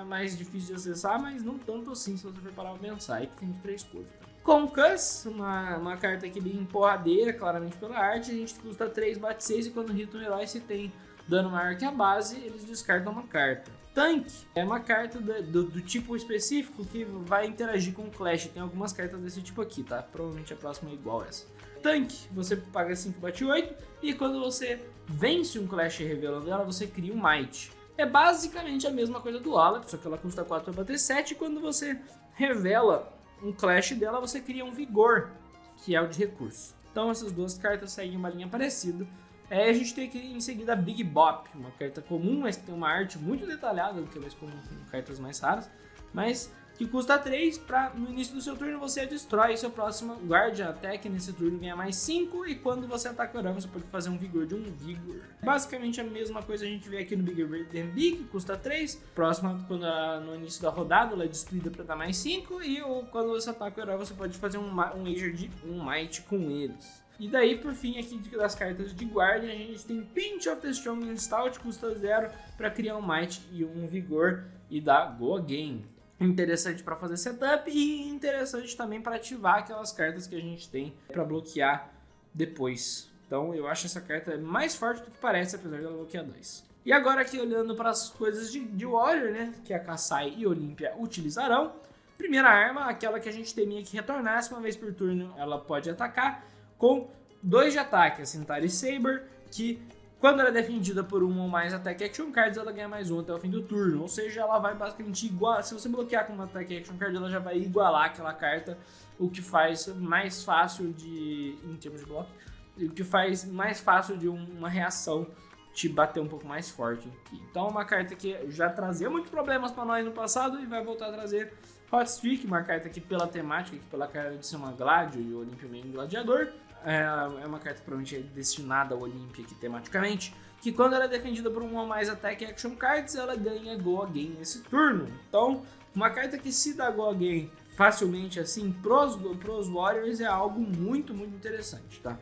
mais difícil de acessar, mas não tanto assim se você for parar pra pensar. Aí tem 3 cores. Concuss, uma carta aqui bem empurradeira, claramente pela arte. A gente custa 3, bate 6 e quando hita um herói, se tem dano maior que a base, eles descartam uma carta. Tanque é uma carta do tipo específico que vai interagir com o Clash. Tem algumas cartas desse tipo aqui, tá? Provavelmente a próxima é igual a essa. Tanque, você paga 5, bate 8. E quando você vence um Clash revelando ela, você cria um Might. É basicamente a mesma coisa do Alep, só que ela custa 4 para bater 7. E quando você revela um Clash dela, você cria um Vigor, que é o de recurso. Então essas duas cartas seguem uma linha parecida. A gente tem aqui em seguida a Big Bop, uma carta comum, mas que tem uma arte muito detalhada, do que é mais comum com cartas mais raras, mas que custa 3, para no início do seu turno você destrói e seu próximo Guardian Attack nesse turno ganha mais 5, e quando você ataca o herói você pode fazer um Vigor de um Vigor. Basicamente a mesma coisa a gente vê aqui no Bigger Than Big, custa 3, próxima quando no início da rodada ela é destruída para dar mais 5, e quando você ataca o herói você pode fazer um Wager de um Might com eles. E daí, por fim, aqui das cartas de Guardian, a gente tem Pinch of the Strong and Stout, custa 0 para criar um Might e um Vigor e dar Go Again. Interessante para fazer setup e interessante também para ativar aquelas cartas que a gente tem para bloquear depois. Então eu acho essa carta mais forte do que parece, apesar dela bloquear 2. E agora aqui olhando para as coisas de Warrior, né, que a Kassai e Olympia utilizarão. Primeira arma, aquela que a gente temia que retornasse uma vez por turno, ela pode atacar com 2 de ataque, a Centauri Saber, que quando ela é defendida por um ou mais Attack Action Cards, ela ganha mais 1 até o fim do turno, ou seja, ela vai basicamente igual, se você bloquear com uma Attack Action Card, ela já vai igualar aquela carta, o que faz mais fácil em termos de bloco, o que faz mais fácil de uma reação te bater um pouco mais forte aqui. Então é uma carta que já trazia muitos problemas para nós no passado e vai voltar a trazer. Hot Streak, uma carta que pela temática, que pela cara de ser uma Gladio e o Olympia meio gladiador, é uma carta que provavelmente é destinada ao Olympia aqui tematicamente, que quando ela é defendida por um ou mais Attack Action Cards, ela ganha Go Again nesse turno. Então, uma carta que se dá Go Again facilmente assim, pros Warriors é algo muito, muito interessante, tá?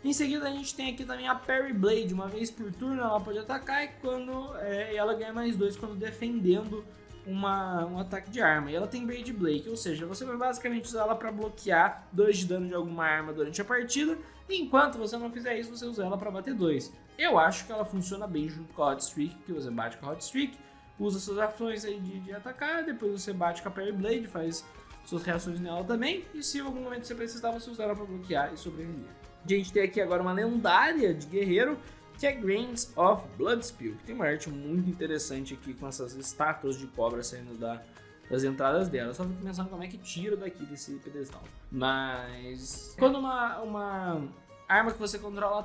Em seguida a gente tem aqui também a Parry Blade, uma vez por turno ela pode atacar e quando ela ganha mais 2 quando defendendo um ataque de arma. E ela tem Braid Blade, ou seja, você vai basicamente usar ela para bloquear 2 de dano de alguma arma durante a partida, e enquanto você não fizer isso, você usa ela para bater 2. Eu acho que ela funciona bem junto com a Hot Streak, porque você bate com a Hot Streak, usa suas ações aí de atacar, depois você bate com a Parry Blade, faz suas reações nela também, e se em algum momento você precisar, você usa ela para bloquear e sobreviver. A gente tem aqui agora uma lendária de guerreiro, que é Grains of Bloodspill, que tem uma arte muito interessante aqui com essas estátuas de cobra saindo das entradas dela. Eu só fico pensando como é que tira daqui desse pedestal. Mas quando uma arma que você controla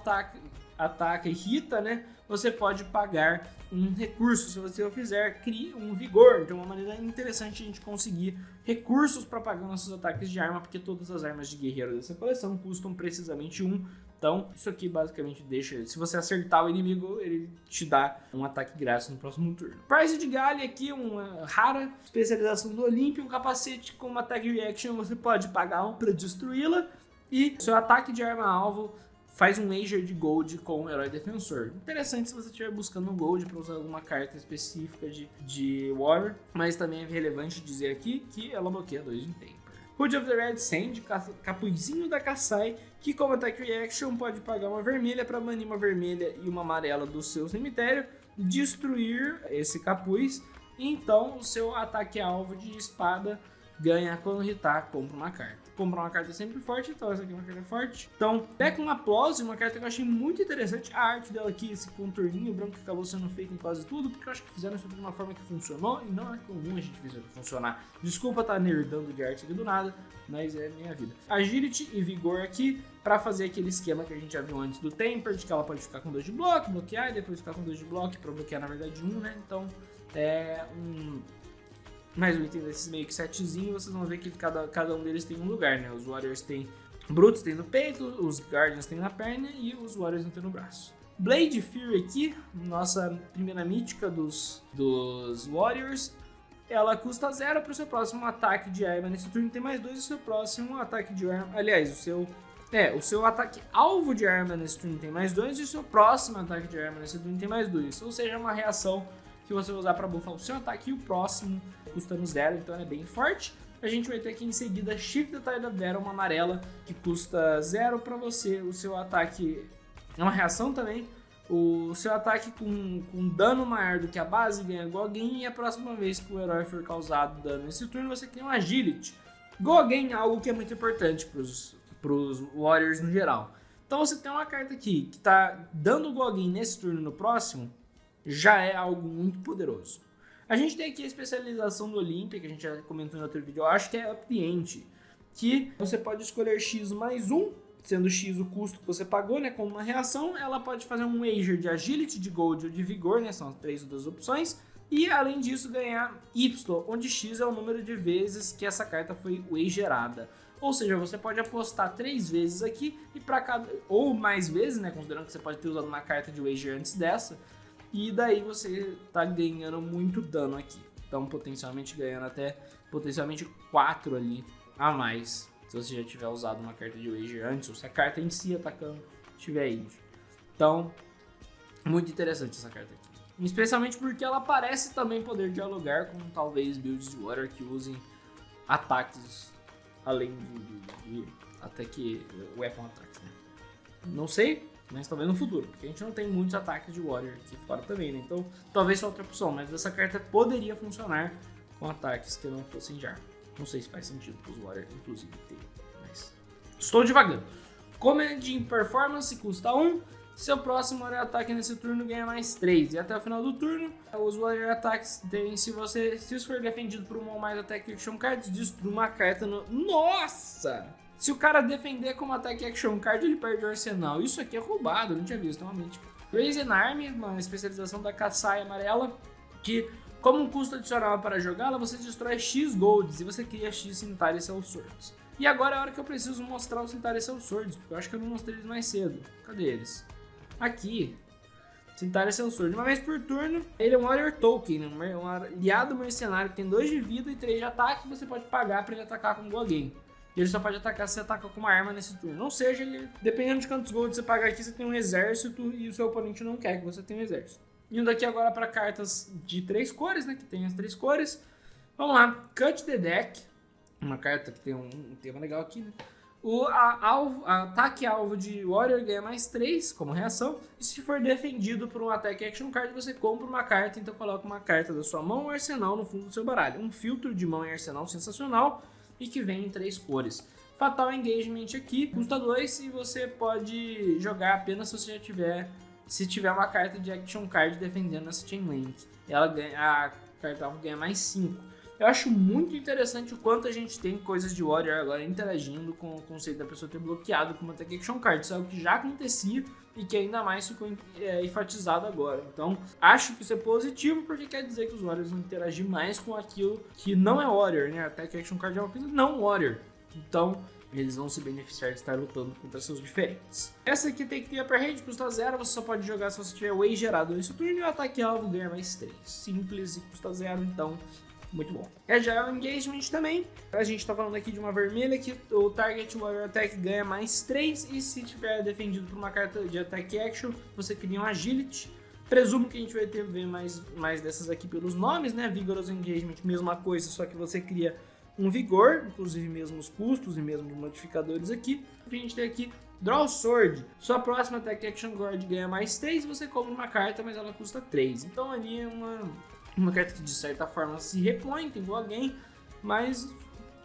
ataca e irrita, né, você pode pagar um recurso. Se você o fizer, crie um vigor. Então é uma maneira interessante a gente conseguir recursos para pagar nossos ataques de arma, porque todas as armas de guerreiro dessa coleção custam precisamente 1. Então, isso aqui basicamente deixa, se você acertar o inimigo, ele te dá um ataque grátis no próximo turno. Price de Galha aqui, uma rara especialização do Olympia, um capacete com uma attack reaction, você pode pagar 1 para destruí-la, e seu ataque de arma-alvo faz um Wager de Gold com o Herói Defensor. Interessante se você estiver buscando um Gold para usar alguma carta específica de Warrior, mas também é relevante dizer aqui que ela bloqueia 2 de tempo. Hood of the Red Sand, capuzinho da Kassai, que como Attack Reaction pode pagar uma vermelha para banir uma vermelha e uma amarela do seu cemitério, destruir esse capuz, e então o seu ataque alvo de espada ganha quando hitar, compra uma carta. Comprar uma carta é sempre forte, então essa aqui é uma carta forte. Então, Beckham Applause, uma carta que eu achei muito interessante. A arte dela aqui, esse contorninho branco que acabou sendo feito em quase tudo, porque eu acho que fizeram isso de uma forma que funcionou e não é comum a gente ver isso funcionar. Desculpa estar nerdando de arte aqui do nada, mas é a minha vida. Agility e Vigor aqui, pra fazer aquele esquema que a gente já viu antes do Tempered, que ela pode ficar com 2 de bloco, bloquear, e depois ficar com 2 de bloco, pra bloquear na verdade 1, né? Então, é mais um item desses meio que setzinho, vocês vão ver que cada um deles tem um lugar, né? Os Warriors tem Brutus tem no peito, os Guardians tem na perna e os Warriors não tem no braço. Blade Fury aqui, nossa primeira mítica dos Warriors, ela custa 0 para o seu próximo ataque de arma nesse turno, tem mais 2 e o seu próximo ataque de arma, aliás, o seu ataque alvo de arma nesse turno tem mais 2 e o seu próximo ataque de arma nesse turno tem mais 2, ou seja, uma reação que você vai usar para buffar o seu ataque e o próximo custando 0, então é bem forte. A gente vai ter aqui em seguida Shift the Tide of Battle, uma amarela que custa 0 para você, o seu ataque é uma reação também, o seu ataque com dano maior do que a base ganha Go Again e a próxima vez que o herói for causado dano nesse turno você tem um Agility. Go Again é algo que é muito importante para os Warriors no geral. Então você tem uma carta aqui que está dando Go Again nesse turno e no próximo, já é algo muito poderoso. A gente tem aqui a especialização do Olympia, que a gente já comentou em outro vídeo, eu acho que é Up the Ante, que você pode escolher X mais 1, sendo X o custo que você pagou, né, como uma reação, ela pode fazer um wager de Agility, de Gold ou de Vigor, né, são as 3 das opções, e além disso ganhar Y, onde X é o número de vezes que essa carta foi wagerada. Ou seja, você pode apostar 3 vezes aqui, e para cada, ou mais vezes, né, considerando que você pode ter usado uma carta de wager antes dessa, e daí você tá ganhando muito dano aqui. Então potencialmente ganhando até 4 ali a mais. Se você já tiver usado uma carta de wager antes, ou se a carta em si atacando tiver injured. Então, muito interessante essa carta aqui. Especialmente porque ela parece também poder dialogar com talvez builds de Warrior que usem ataques além de até que Weapon Attacks, né? Não sei. Mas talvez no futuro, porque a gente não tem muitos ataques de Warrior aqui fora também, né? Então talvez seja outra opção, mas essa carta poderia funcionar com ataques que não fossem de arma. Não sei se faz sentido para os Warrior, inclusive, ter, mas estou devagando. Command in Performance custa 1, seu próximo Warrior Ataque nesse turno ganha mais 3. E até o final do turno, os Warrior Attacks tem, se isso for defendido por uma ou mais Attack Action Cards, destrua uma carta no... Nossa! Se o cara defender como Attack Action Card, ele perde o arsenal. Isso aqui é roubado, eu não tinha visto, realmente. Raise an Army, uma especialização da Kassai amarela, que como um custo adicional para jogá-la, você destrói X Golds e você cria X Centauri Cell Swords. E agora é a hora que eu preciso mostrar os Centauri Cell Swords, porque eu acho que eu não mostrei eles mais cedo. Cadê eles? Aqui. Centauri Cell Sword. Uma vez por turno, ele é um Warrior Token, um aliado mercenário que tem 2 de vida e 3 de ataque, você pode pagar para ele atacar com alguém. E ele só pode atacar se você ataca com uma arma nesse turno. Ou seja, ele, dependendo de quantos gold você pagar aqui, você tem um exército e o seu oponente não quer que você tenha um exército. Indo aqui agora para cartas de 3 cores, né? Que tem as 3 cores. Vamos lá. Cut the Deck. Uma carta que tem um tema legal aqui, né? O ataque alvo de Warrior ganha mais 3 como reação. E se for defendido por um Attack Action Card, você compra uma carta. Então coloca uma carta da sua mão ou arsenal no fundo do seu baralho. Um filtro de mão e arsenal sensacional. E que vem em 3 cores. Fatal Engagement aqui, custa 2 e você pode jogar apenas se você já tiver uma carta de Action Card defendendo essa Chain Link. A carta alvo ganha mais 5. Eu acho muito interessante o quanto a gente tem coisas de Warrior agora interagindo com o conceito da pessoa ter bloqueado com uma Attack Action Card. Isso é algo que já acontecia e que ainda mais ficou enfatizado agora. Então, acho que isso é positivo porque quer dizer que os Warriors vão interagir mais com aquilo que não é Warrior, né? Attack Action Card é uma coisa não Warrior. Então, eles vão se beneficiar de estar lutando contra seus diferentes. Essa aqui tem que ter Upper Hand, custa 0, você só pode jogar se você tiver Way gerado nesse turno e o ataque alvo ganha mais 3. Simples e custa 0, então... muito bom. Agile Engagement também. A gente tá falando aqui de uma vermelha que o Target Warrior Attack ganha mais 3 e se tiver defendido por uma carta de Attack Action, você cria um Agility. Presumo que a gente vai ver mais dessas aqui pelos nomes, né? Vigorous Engagement, mesma coisa, só que você cria um Vigor, inclusive mesmos custos e mesmos modificadores aqui. A gente tem aqui Draw Sword. Sua próxima Attack Action Card ganha mais 3, você compra uma carta, mas ela custa 3. Então ali é uma carta que de certa forma se repõe, tem alguém, mas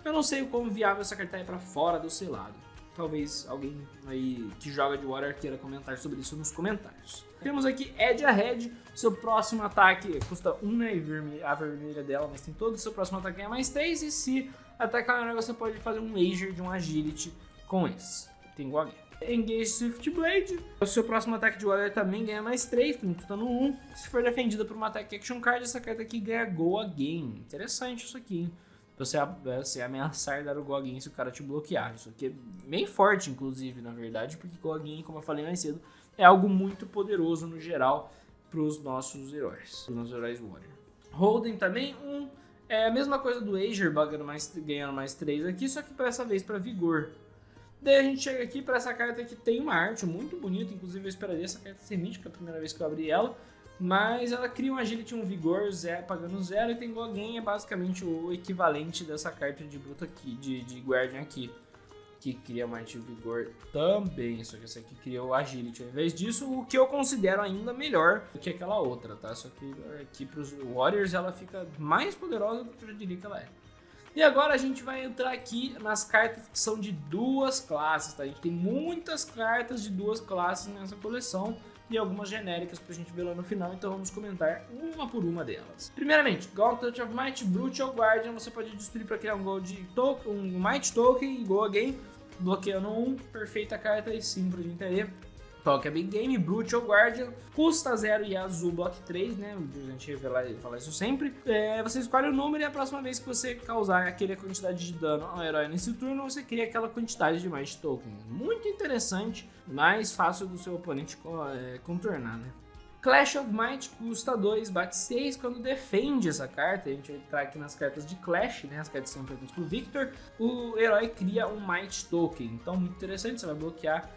Eu não sei o quão viável essa carta é pra fora do selado. Talvez alguém aí que joga de Warrior queira comentar sobre isso nos comentários. Temos aqui Edge Ahead, seu próximo ataque custa 1, né, e a vermelha dela, mas tem todo, o seu próximo ataque ganha mais 3, e se atacar um negócio você pode fazer um Laser de um Agility com esse. Tem igual aqui. Engage Swift Blade, o seu próximo ataque de Warrior também ganha mais 3, custando 1. Se for defendida por uma Attack Action Card, essa carta aqui ganha Go Again. Interessante isso aqui, hein? Você ameaçar dar o Go Again se o cara te bloquear. Isso aqui é bem forte, inclusive, na verdade, porque Go Again, como eu falei mais cedo, é algo muito poderoso no geral para os nossos heróis, para os nossos heróis Warrior. Holden também, é a mesma coisa do Aegir, ganhando mais 3 aqui, só que dessa vez para Vigor. Daí a gente chega aqui para essa carta que tem uma arte muito bonita, inclusive eu esperaria essa carta ser mítica a primeira vez que eu abri ela, mas ela cria um Agility, um Vigor, pagando 0, e tem Go Again, é basicamente o equivalente dessa carta de bruto aqui, de Guardian aqui, que cria mais de Vigor também, só que essa aqui cria o Agility ao invés disso, o que eu considero ainda melhor do que aquela outra, tá? Só que aqui para os Warriors ela fica mais poderosa do que eu já diria que ela é. E agora a gente vai entrar aqui nas cartas que são de duas classes, tá? A gente tem muitas cartas de duas classes nessa coleção e algumas genéricas pra gente ver lá no final, então vamos comentar uma por uma delas. Primeiramente, Gauntlet of Might, Brutal Guardian, você pode destruir para criar um Might Token e Go Again, bloqueando 1, perfeita carta e simples de entender. Toque a Big Game, Brutal Guardian, custa 0 e azul, block 3, né? A gente vai falar isso sempre. Você escolhe o número e a próxima vez que você causar aquela quantidade de dano ao herói nesse turno, você cria aquela quantidade de Might Token. Muito interessante, mais fácil do seu oponente contornar, né? Clash of Might custa 2, bate 6 quando defende essa carta. A gente vai entrar aqui nas cartas de Clash, né? As cartas são importantes pro Victor. O herói cria um Might Token, então muito interessante, você vai bloquear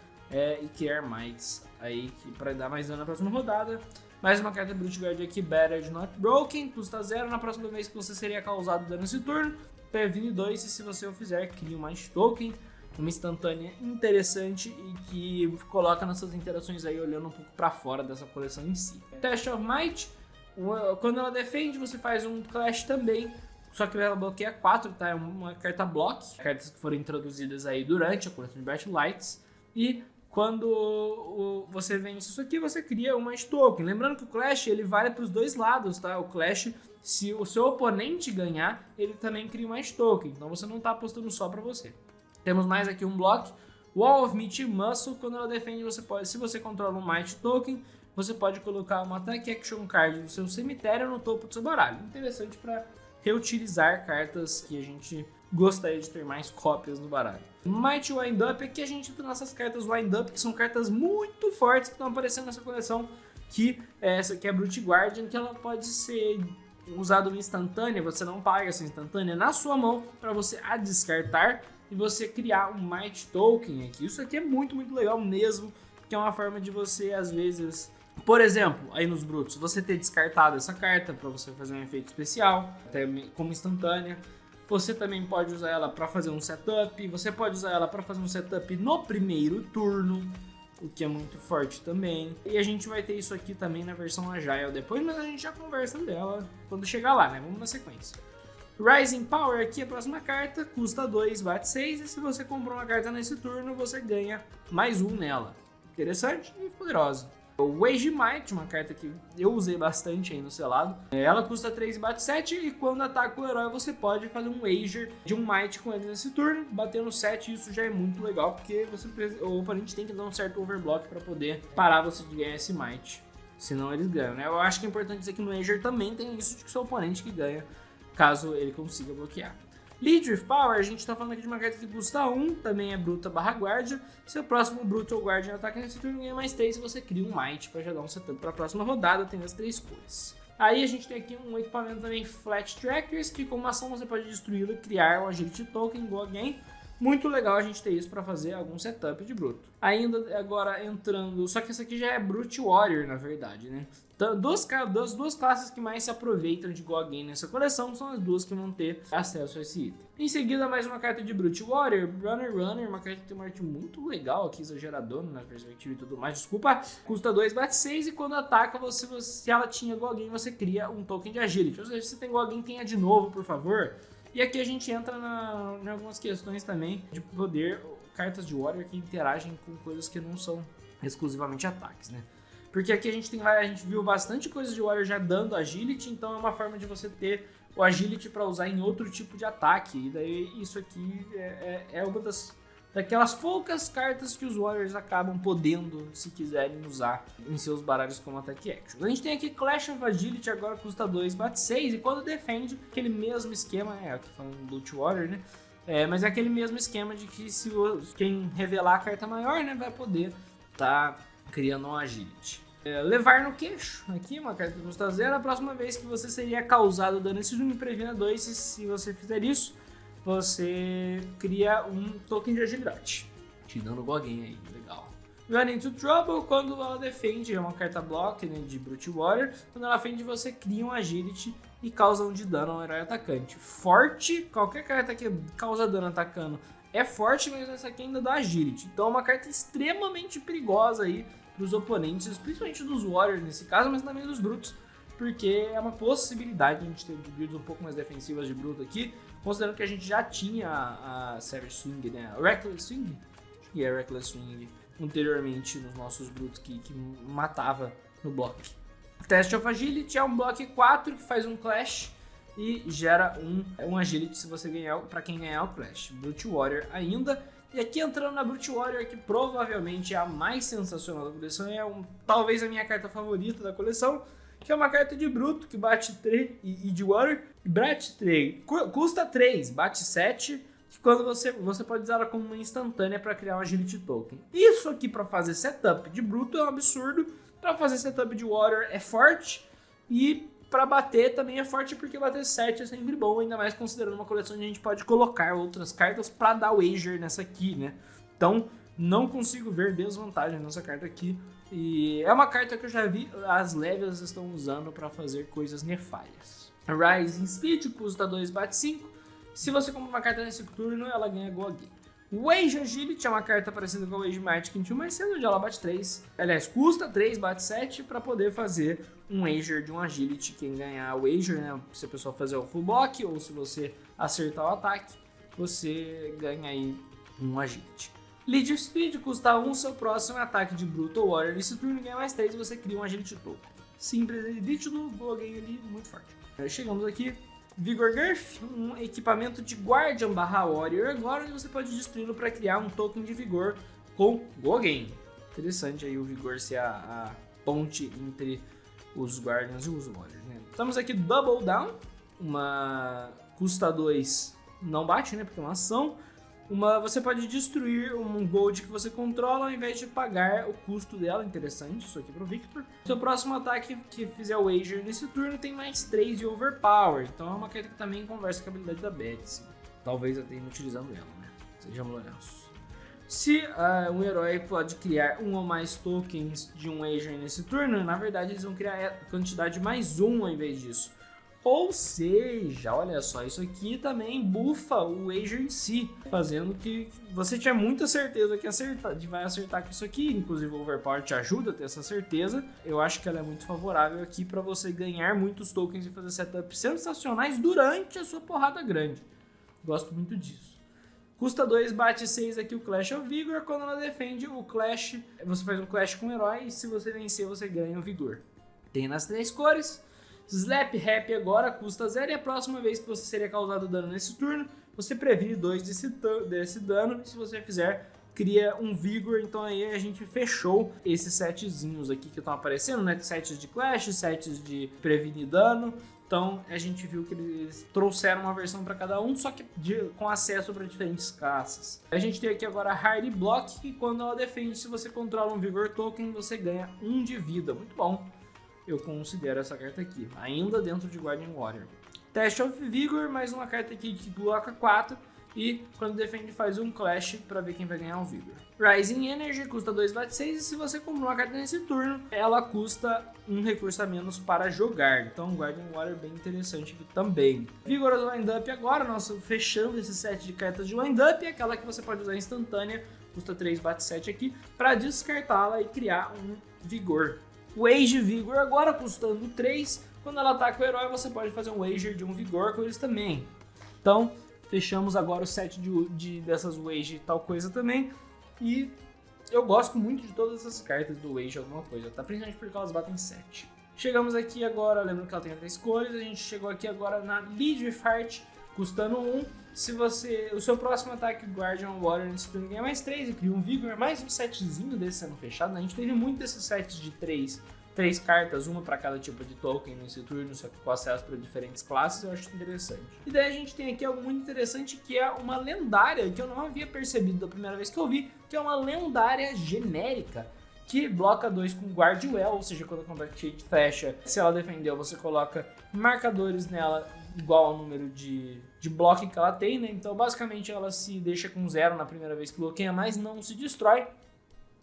e criar Mights aí para dar mais dano na próxima rodada. Mais uma carta Brute Guard aqui, Battered Not Broken, custa 0. Na próxima vez que você seria causado dano nesse turno, previne 2, e se você o fizer, cria um Might Token. Uma instantânea interessante e que coloca nossas interações aí olhando um pouco para fora dessa coleção em si. Test of Might, quando ela defende, você faz um Clash também, só que ela bloqueia 4, tá? É uma carta block, cartas que foram introduzidas aí durante a coleção de Bright Lights. E quando você vence isso aqui, você cria um Might Token. Lembrando que o Clash ele vale para os dois lados, tá? O Clash, se o seu oponente ganhar, ele também cria um Might Token. Então você não está apostando só para você. Temos mais aqui um block. Wall of Meat Muscle, quando ela defende, você pode, se você controla um Might Token, você pode colocar uma Attack Action Card do seu cemitério no topo do seu baralho. Interessante para reutilizar cartas que a gente gostaria de ter mais cópias no baralho. Might Wind Up, aqui a gente entra nessas cartas Wind Up, que são cartas muito fortes que estão aparecendo nessa coleção, que essa aqui é a Brute Guardian, que ela pode ser usada instantânea, você não paga essa instantânea na sua mão para você a descartar e você criar um Might Token aqui. Isso aqui é muito, muito legal mesmo, que é uma forma de você, às vezes, por exemplo, aí nos Brutos, você ter descartado essa carta para você fazer um efeito especial, até como instantânea. Você também pode usar ela para fazer um setup, você pode usar ela para fazer um setup no primeiro turno, o que é muito forte também. E a gente vai ter isso aqui também na versão Agile depois, mas a gente já conversa dela quando chegar lá, né? Vamos na sequência. Rising Power, aqui a próxima carta, custa 2, bate 6, e se você comprou uma carta nesse turno, você ganha mais 1 nela. Interessante e poderosa. O Wage Might, uma carta que eu usei bastante aí no selado. Ela custa 3 e bate 7, e quando ataca o herói você pode fazer um Wager de um Might com ele nesse turno, batendo 7, e isso já é muito legal, porque o oponente tem que dar um certo overblock para poder parar você de ganhar esse Might, senão eles ganham, né? Eu acho que é importante dizer que no Wager também tem isso de que o seu oponente que ganha, caso ele consiga bloquear. Lead with Power, a gente está falando aqui de uma carta que custa 1, também é Bruta / Guardian. Seu próximo Brutal Guardian ataca nesse turno ganha mais 3 e você cria um Might para já dar um setup para a próxima rodada, tem as 3 cores. Aí a gente tem aqui um equipamento também Flat Trackers, que como ação você pode destruí-lo e criar um Agility Token, Go Again. Muito legal a gente ter isso para fazer algum setup de Bruto. Ainda agora entrando, só que essa aqui já é Brute Warrior na verdade, né? Então, das duas classes que mais se aproveitam de Go Again nessa coleção são as duas que vão ter acesso a esse item. Em seguida, mais uma carta de Brute Warrior, Runner, uma carta que tem uma arte muito legal aqui, exageradora na perspectiva e tudo mais, desculpa. Custa 2, bate 6, e quando ataca, se ela tinha Go Again, você cria um token de Agility. Ou seja, se tem Go Again, tenha de novo, por favor. E aqui a gente entra em algumas questões também de poder, cartas de Warrior que interagem com coisas que não são exclusivamente ataques, né? Porque aqui a gente viu bastante coisa de Warrior já dando Agility, então é uma forma de você ter o Agility para usar em outro tipo de ataque. E daí isso aqui é uma daquelas poucas cartas que os Warriors acabam podendo, se quiserem, usar em seus baralhos como Attack Action. A gente tem aqui Clash of Agility, agora custa 2, bate 6, e quando defende, aquele mesmo esquema, aqui falando do Loot Warrior, né? Mas é aquele mesmo esquema de que se quem revelar a carta maior, né, vai poder tá criando um Agility. Levar no queixo, aqui uma carta que custa 0, a próxima vez que você seria causado dano nesse turno, previna 2, e se você fizer isso, você cria um token de agilidade, te dando alguém aí, legal. Run into Trouble, quando ela defende, é uma carta block, né, de Brute Warrior, quando ela defende você cria um Agility e causa 1 de dano ao herói atacante. Forte, qualquer carta que causa dano atacando é forte, mas essa aqui ainda dá Agility, então é uma carta extremamente perigosa aí para os oponentes, principalmente dos Warriors nesse caso, mas também dos Brutos, porque é uma possibilidade de a gente ter builds um pouco mais defensivas de Bruto aqui, considerando que a gente já tinha a Savage Swing, né? Reckless Swing? Acho que é Reckless Swing anteriormente nos nossos Brutos que matava no bloco. Test of Agility é um bloco 4 que faz um Clash e gera um Agility se você ganhar, para quem ganhar o Clash. Brute Warrior ainda. E aqui entrando na Brute Warrior, que provavelmente é a mais sensacional da coleção, talvez a minha carta favorita da coleção, que é uma carta de Bruto, que bate 3, e de Warrior, bate 3, custa 3, bate 7, que quando você pode usar ela como uma instantânea para criar um Agility Token. Isso aqui para fazer setup de Bruto é um absurdo, para fazer setup de Warrior é forte, e para bater também é forte, porque bater 7 é sempre bom, ainda mais considerando uma coleção onde a gente pode colocar outras cartas para dar wager nessa aqui, né? Então, não consigo ver desvantagem nessa carta aqui. E é uma carta que eu já vi as levels estão usando para fazer coisas nefalhas. Rising Speed custa 2, bate 5. Se você compra uma carta nesse turno, ela ganha Go Again. Wage Agility é uma carta parecida com a Wage Might Quintil, mas sendo onde ela bate 3. Aliás, custa 3, bate 7 para poder fazer um Wager de um Agility. Quem ganhar o Wager, né, se a pessoa fazer o full block ou se você acertar o ataque, você ganha aí um Agility. Leader Speed custa 1, seu próximo ataque de Brutal Warrior. Nesse turno ganha mais 3 e você cria um Agility Token. Simples e nítido, Go Again ali muito forte. Chegamos aqui. Vigor Girth, um equipamento de Guardian / Warrior agora, onde você pode destruí-lo para criar um token de Vigor com Go Again. Interessante aí o Vigor ser a ponte entre os Guardians e os Warriors, né? Estamos aqui Double Down, uma custa 2, não bate, né, porque é uma ação. Você pode destruir um gold que você controla ao invés de pagar o custo dela. Interessante isso aqui pro Victor. Seu próximo ataque que fizer o Wager nesse turno tem mais 3 de Overpower. Então é uma carta que também conversa com a habilidade da Betsy. Talvez eu tenha utilizando ela, né? Sejamos honestos. Se um herói pode criar um ou mais tokens de um Wager nesse turno, na verdade eles vão criar a quantidade mais 1 ao invés disso. Ou seja, olha só, isso aqui também bufa o Wager em si, fazendo que você tinha muita certeza que vai acertar com isso aqui. Inclusive o Overpower te ajuda a ter essa certeza. Eu acho que ela é muito favorável aqui para você ganhar muitos tokens e fazer setups sensacionais durante a sua porrada grande. Gosto muito disso. Custa 2, bate 6 aqui o Clash of Vigor. Quando ela defende o Clash, você faz um Clash com o herói e se você vencer você ganha o Vigor. Tem nas 3 cores. Slap Rap agora custa 0 e a próxima vez que você seria causado dano nesse turno, você previne 2 desse dano e se você fizer, cria um Vigor. Então aí a gente fechou esses setzinhos aqui que estão aparecendo, né? Sets de Clash, sets de prevenir dano. Então a gente viu que eles trouxeram uma versão para cada um, só que com acesso para diferentes caças. A gente tem aqui agora a Hard Block, que quando ela defende, se você controla um Vigor Token, você ganha 1 de vida. Muito bom. Eu considero essa carta aqui, ainda dentro de Guardian Warrior. Test of Vigor, mais uma carta aqui que coloca 4 e quando defende faz um Clash para ver quem vai ganhar o Vigor. Rising Energy custa 2, bate 6 e se você comprar uma carta nesse turno, ela custa um recurso a menos para jogar. Então Guardian Warrior bem interessante aqui também. Vigorous Wind Up agora, fechando esse set de cartas de Wind Up, aquela que você pode usar instantânea, custa 3, bate 7 aqui, para descartá-la e criar um Vigor. Wage Vigor agora custando 3, quando ela ataca o herói você pode fazer um Wager de um Vigor com eles também. Então, fechamos agora o set dessas Wage e tal coisa também. E eu gosto muito de todas essas cartas do Wage alguma coisa, tá? Principalmente porque elas batem 7. Chegamos aqui agora, lembrando que ela tem 3 cores, a gente chegou aqui agora na Lead with Heart, custando 1. Se o seu próximo ataque Guardian Warrior nesse turno ganha mais 3 e cria um Vigor, mais um setzinho desse sendo fechado, né? A gente teve muito desses sets de 3 cartas, uma para cada tipo de token nesse turno, só que com acesso para diferentes classes, eu acho interessante. E daí a gente tem aqui algo muito interessante que é uma lendária que eu não havia percebido da primeira vez que eu vi, que é uma lendária genérica que bloca 2 com Guardwell, ou seja, quando a Contact fecha, se ela defendeu, você coloca marcadores nela igual ao número de bloco que ela tem, né? Então basicamente ela se deixa com 0 na primeira vez que bloqueia, mas não se destrói.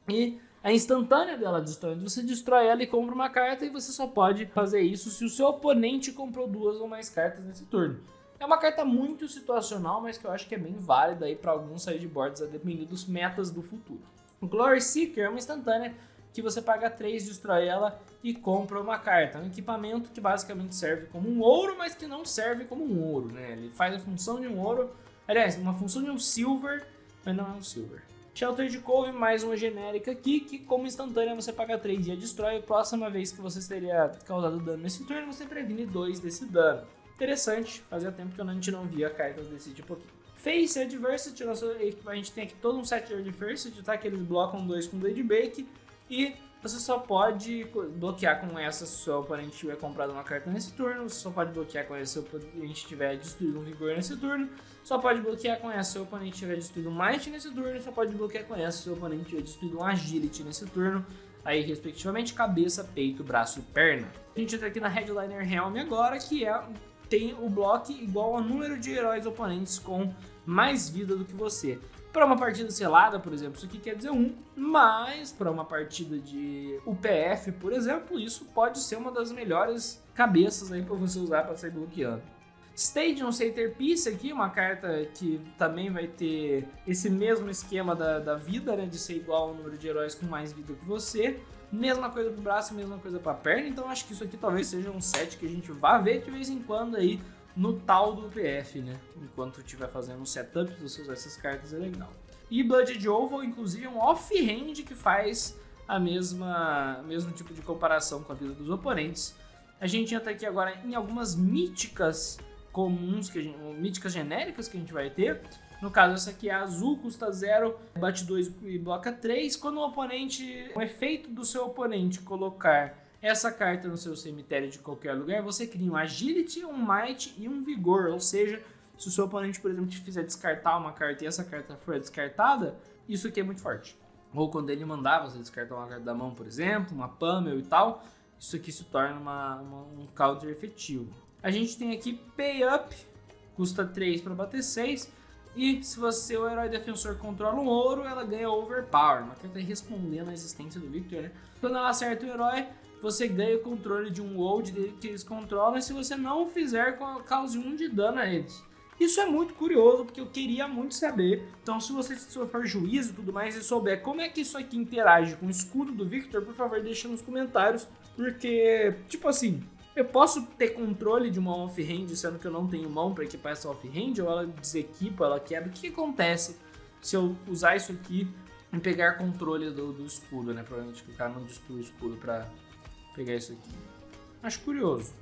E a instantânea dela destrói. Você destrói ela e compra uma carta, e você só pode fazer isso se o seu oponente comprou 2 ou mais cartas nesse turno. É uma carta muito situacional, mas que eu acho que é bem válida aí para alguns sideboards, a depender dos metas do futuro. O Glory Seeker é uma instantânea que você paga 3, destrói ela e compra uma carta. Um equipamento que basicamente serve como um ouro, mas que não serve como um ouro, né? Ele faz a função de um ouro, aliás, uma função de um silver, mas não é um silver. Shelter de Cove, mais uma genérica aqui, que como instantânea você paga 3 e a destrói. Próxima vez que você teria causado dano nesse turno, você previne 2 desse dano. Interessante, fazia tempo que a gente não via cartas desse tipo aqui. Face Adversity, a gente tem aqui todo um set de Adversity, tá? Que eles blocam 2 com Blade Break e você só pode bloquear com essa se o seu oponente tiver comprado uma carta nesse turno, você só pode bloquear com essa se o oponente tiver destruído um Vigor nesse turno, só pode bloquear com essa se o oponente tiver destruído um Might nesse turno, só pode bloquear com essa se o oponente tiver destruído um Agility nesse turno, aí respectivamente cabeça, peito, braço e perna. A gente entra aqui na Headliner Helm agora, que tem o bloco igual ao número de heróis oponentes com mais vida do que você. Para uma partida selada, por exemplo, isso aqui quer dizer 1, mas para uma partida de UPF, por exemplo, isso pode ser uma das melhores cabeças aí para você usar para sair bloqueando. Stadium Centerpiece aqui, uma carta que também vai ter esse mesmo esquema da vida, né, de ser igual ao número de heróis com mais vida que você. Mesma coisa para o braço, mesma coisa para a perna, então acho que isso aqui talvez seja um set que a gente vá ver de vez em quando aí no tal do PF, né? Enquanto estiver fazendo um setup, se você usar essas cartas é legal. E Blooded Oval, inclusive, é um off-hand que faz mesmo tipo de comparação com a vida dos oponentes. A gente entra aqui agora em algumas míticas comuns, míticas genéricas que a gente vai ter. No caso, essa aqui é azul, custa 0, bate 2 e bloca 3. Quando o efeito do seu oponente colocar essa carta no seu cemitério de qualquer lugar, você cria um Agility, um Might e um Vigor. Ou seja, se o seu oponente, por exemplo, te fizer descartar uma carta e essa carta for descartada, isso aqui é muito forte. Ou quando ele mandar você descartar uma carta da mão, por exemplo, uma Pummel e tal, isso aqui se torna um counter efetivo. A gente tem aqui Pay Up, custa 3 para bater 6. E se você, o herói defensor, controla um ouro, ela ganha Overpower. Uma carta respondendo à existência do Victor, né? Quando ela acerta o herói, você ganha o controle de um Wold dele que eles controlam. E se você não fizer, cause 1 de dano a eles. Isso é muito curioso, porque eu queria muito saber. Então, se você for juízo e tudo mais e souber como é que isso aqui interage com o escudo do Victor, por favor, deixa nos comentários. Porque, tipo assim, eu posso ter controle de uma off-hand, sendo que eu não tenho mão para equipar essa off-hand, ou ela desequipa, ela quebra. O que acontece se eu usar isso aqui e pegar controle do escudo, né? Provavelmente que o cara não destrua o escudo para pegar isso aqui. Acho curioso.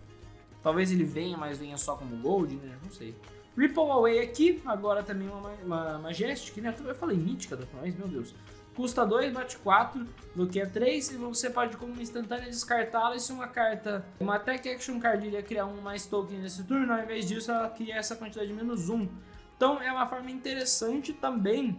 Talvez ele venha, mas venha só como gold, né? Não sei. Ripple Away aqui, agora também uma Majestic, né? Eu falei mítica da última vez, meu Deus. Custa 2, bate 4, bloqueia 3 e você pode, como uma instantânea, descartá-la. E se uma carta, uma Attack Action Card, iria criar um mais token nesse turno, ao invés disso ela cria essa quantidade de -1. Então é uma forma interessante também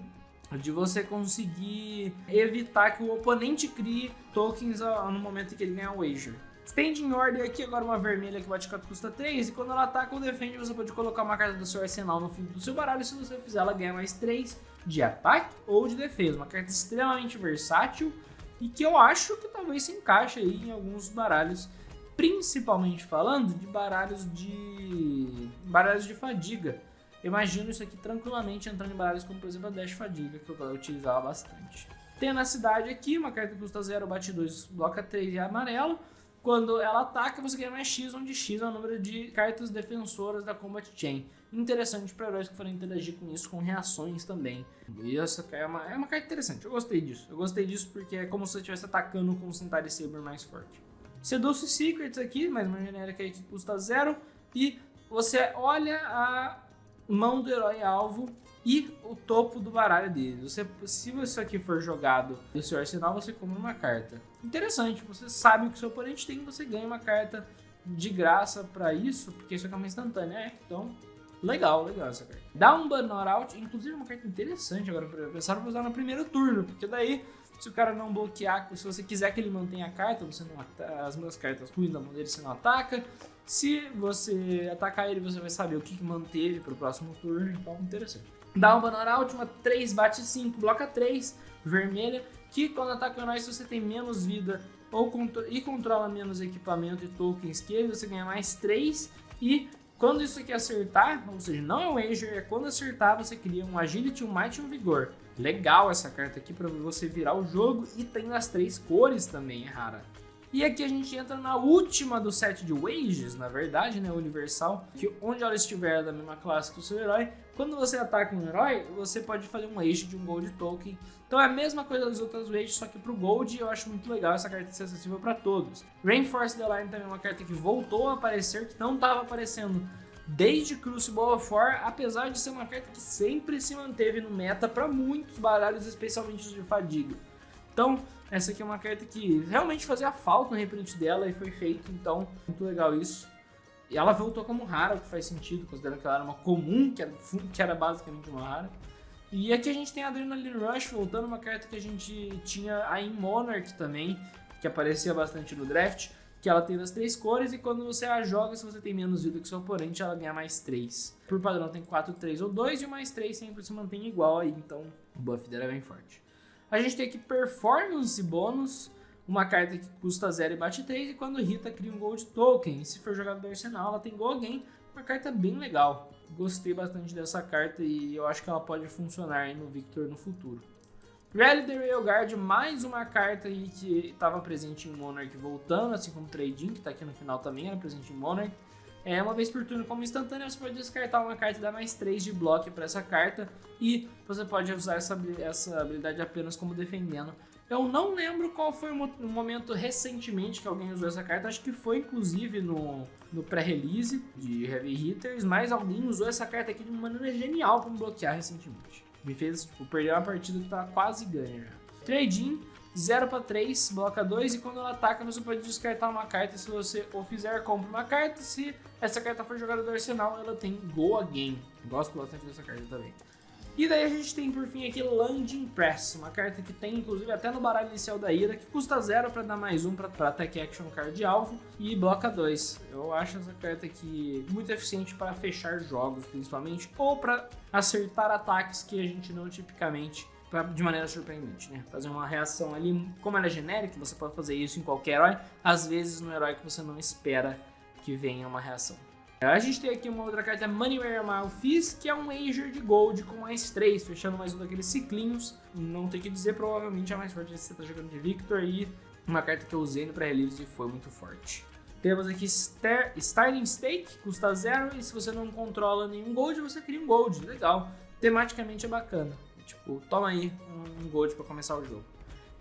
de você conseguir evitar que o oponente crie tokens no momento em que ele ganhar o Wager. Standing Order aqui, agora uma vermelha que bate 4, custa 3, e quando ela ataca ou defende, você pode colocar uma carta do seu arsenal no fundo do seu baralho, e se você fizer, ela ganha mais 3 de ataque ou de defesa. Uma carta extremamente versátil e que eu acho que talvez se encaixe aí em alguns baralhos, principalmente falando de baralhos de fadiga. Eu imagino isso aqui tranquilamente entrando em baralhos como, por exemplo, a Dash Fadiga, que eu utilizava bastante. Tem na cidade aqui, uma carta que custa 0, bate 2, bloca 3 e é amarelo. quando ela ataca, você ganha mais X, onde X é o número de cartas defensoras da Combat Chain. Interessante para heróis que forem interagir com isso, com reações também. E essa é uma carta interessante, eu gostei disso. Eu gostei disso porque é como se você estivesse atacando com o Centauri Saber mais forte. Seduce Secrets aqui, mais uma genérica aí que custa 0. E você olha a mão do herói alvo e o topo do baralho dele. Se isso aqui for jogado no seu arsenal, você compra uma carta. Interessante, você sabe o que o seu oponente tem, você ganha uma carta de graça pra isso, porque isso aqui é uma instantânea, então legal essa carta. Dá um But Not Out, inclusive é uma carta interessante agora pra pensar pra usar no primeiro turno, porque daí se o cara não bloquear, se você quiser que ele mantenha a carta, você não as minhas cartas ruins da mão dele você não ataca. Se você atacar ele, você vai saber o que manteve pro próximo turno, então interessante. Dá um Banner Out, uma 3, bate 5, bloca 3, vermelha, que quando ataca o herói, se você tem menos vida e controla menos equipamento e tokens que ele, você ganha mais 3. E quando isso aqui acertar, ou seja, não é um Wager, é quando acertar, você cria um Agility, um Might e um Vigor. Legal essa carta aqui para você virar o jogo, e tem nas 3 cores também, é rara. E aqui a gente entra na última do set de Wages, na verdade, né, universal, que onde ela estiver da mesma classe que o seu herói, quando você ataca um herói, você pode fazer um Wage de um Gold Token. Então é a mesma coisa das outras Wages, só que pro Gold eu acho muito legal essa carta ser acessível para todos. Reinforce the Line também é uma carta que voltou a aparecer, que não estava aparecendo desde Crucible of War, apesar de ser uma carta que sempre se manteve no meta para muitos baralhos, especialmente os de fadiga. Então, essa aqui é uma carta que realmente fazia falta no reprint dela e foi feito, então muito legal isso. E ela voltou como rara, o que faz sentido, considerando que ela era uma comum, que era basicamente uma rara. E aqui a gente tem a Adrenaline Rush voltando, uma carta que a gente tinha aí em Monarch também, que aparecia bastante no draft, que ela tem as 3 cores e quando você a joga, se você tem menos vida que seu oponente, ela ganha mais 3. Por padrão tem 4, 3 ou 2 e o mais 3 sempre se mantém igual aí, então o buff dela é bem forte. A gente tem aqui Performance Bônus, uma carta que custa 0 e bate 3 e quando irrita cria um Gold Token. E se for jogado do arsenal, ela tem Go Again, uma carta bem legal. Gostei bastante dessa carta e eu acho que ela pode funcionar aí no Victor no futuro. Rally the Railguard, mais uma carta aí que estava presente em Monarch voltando, assim como Trading, que está aqui no final também, era presente em Monarch. Uma vez por turno como instantânea, você pode descartar uma carta e dar mais 3 de bloco para essa carta. E você pode usar essa habilidade apenas como defendendo. Eu não lembro qual foi o momento recentemente que alguém usou essa carta. Acho que foi inclusive no pré-release de Heavy Hitters. Mas alguém usou essa carta aqui de uma maneira genial para bloquear recentemente. Me fez perder uma partida que estava quase ganha já. Trading. 0 para 3, bloca 2 e quando ela ataca você pode descartar uma carta se você ou fizer compra uma carta, se essa carta for jogada do arsenal ela tem Go Again, gosto bastante dessa carta também. E daí a gente tem por fim aqui Landing Press, uma carta que tem inclusive até no baralho inicial da ira, que custa 0 para dar mais 1 para Attack Action card de alvo e bloca 2. Eu acho essa carta aqui muito eficiente para fechar jogos principalmente, ou para acertar ataques que a gente não tipicamente de maneira surpreendente, né? Fazer uma reação ali, como ela é genérica, você pode fazer isso em qualquer herói, às vezes no herói que você não espera que venha uma reação. A gente tem aqui uma outra carta, Money Where Mile Fees, que é um Wager de Gold com mais 3, fechando mais um daqueles ciclinhos. Não tem que dizer, provavelmente é mais forte se você está jogando de Victor, e uma carta que eu usei no pré-release e foi muito forte. Temos aqui Starting Stake, custa 0, e se você não controla nenhum Gold, você cria um Gold, legal. Tematicamente é bacana. Tipo, toma aí um Gold para começar o jogo.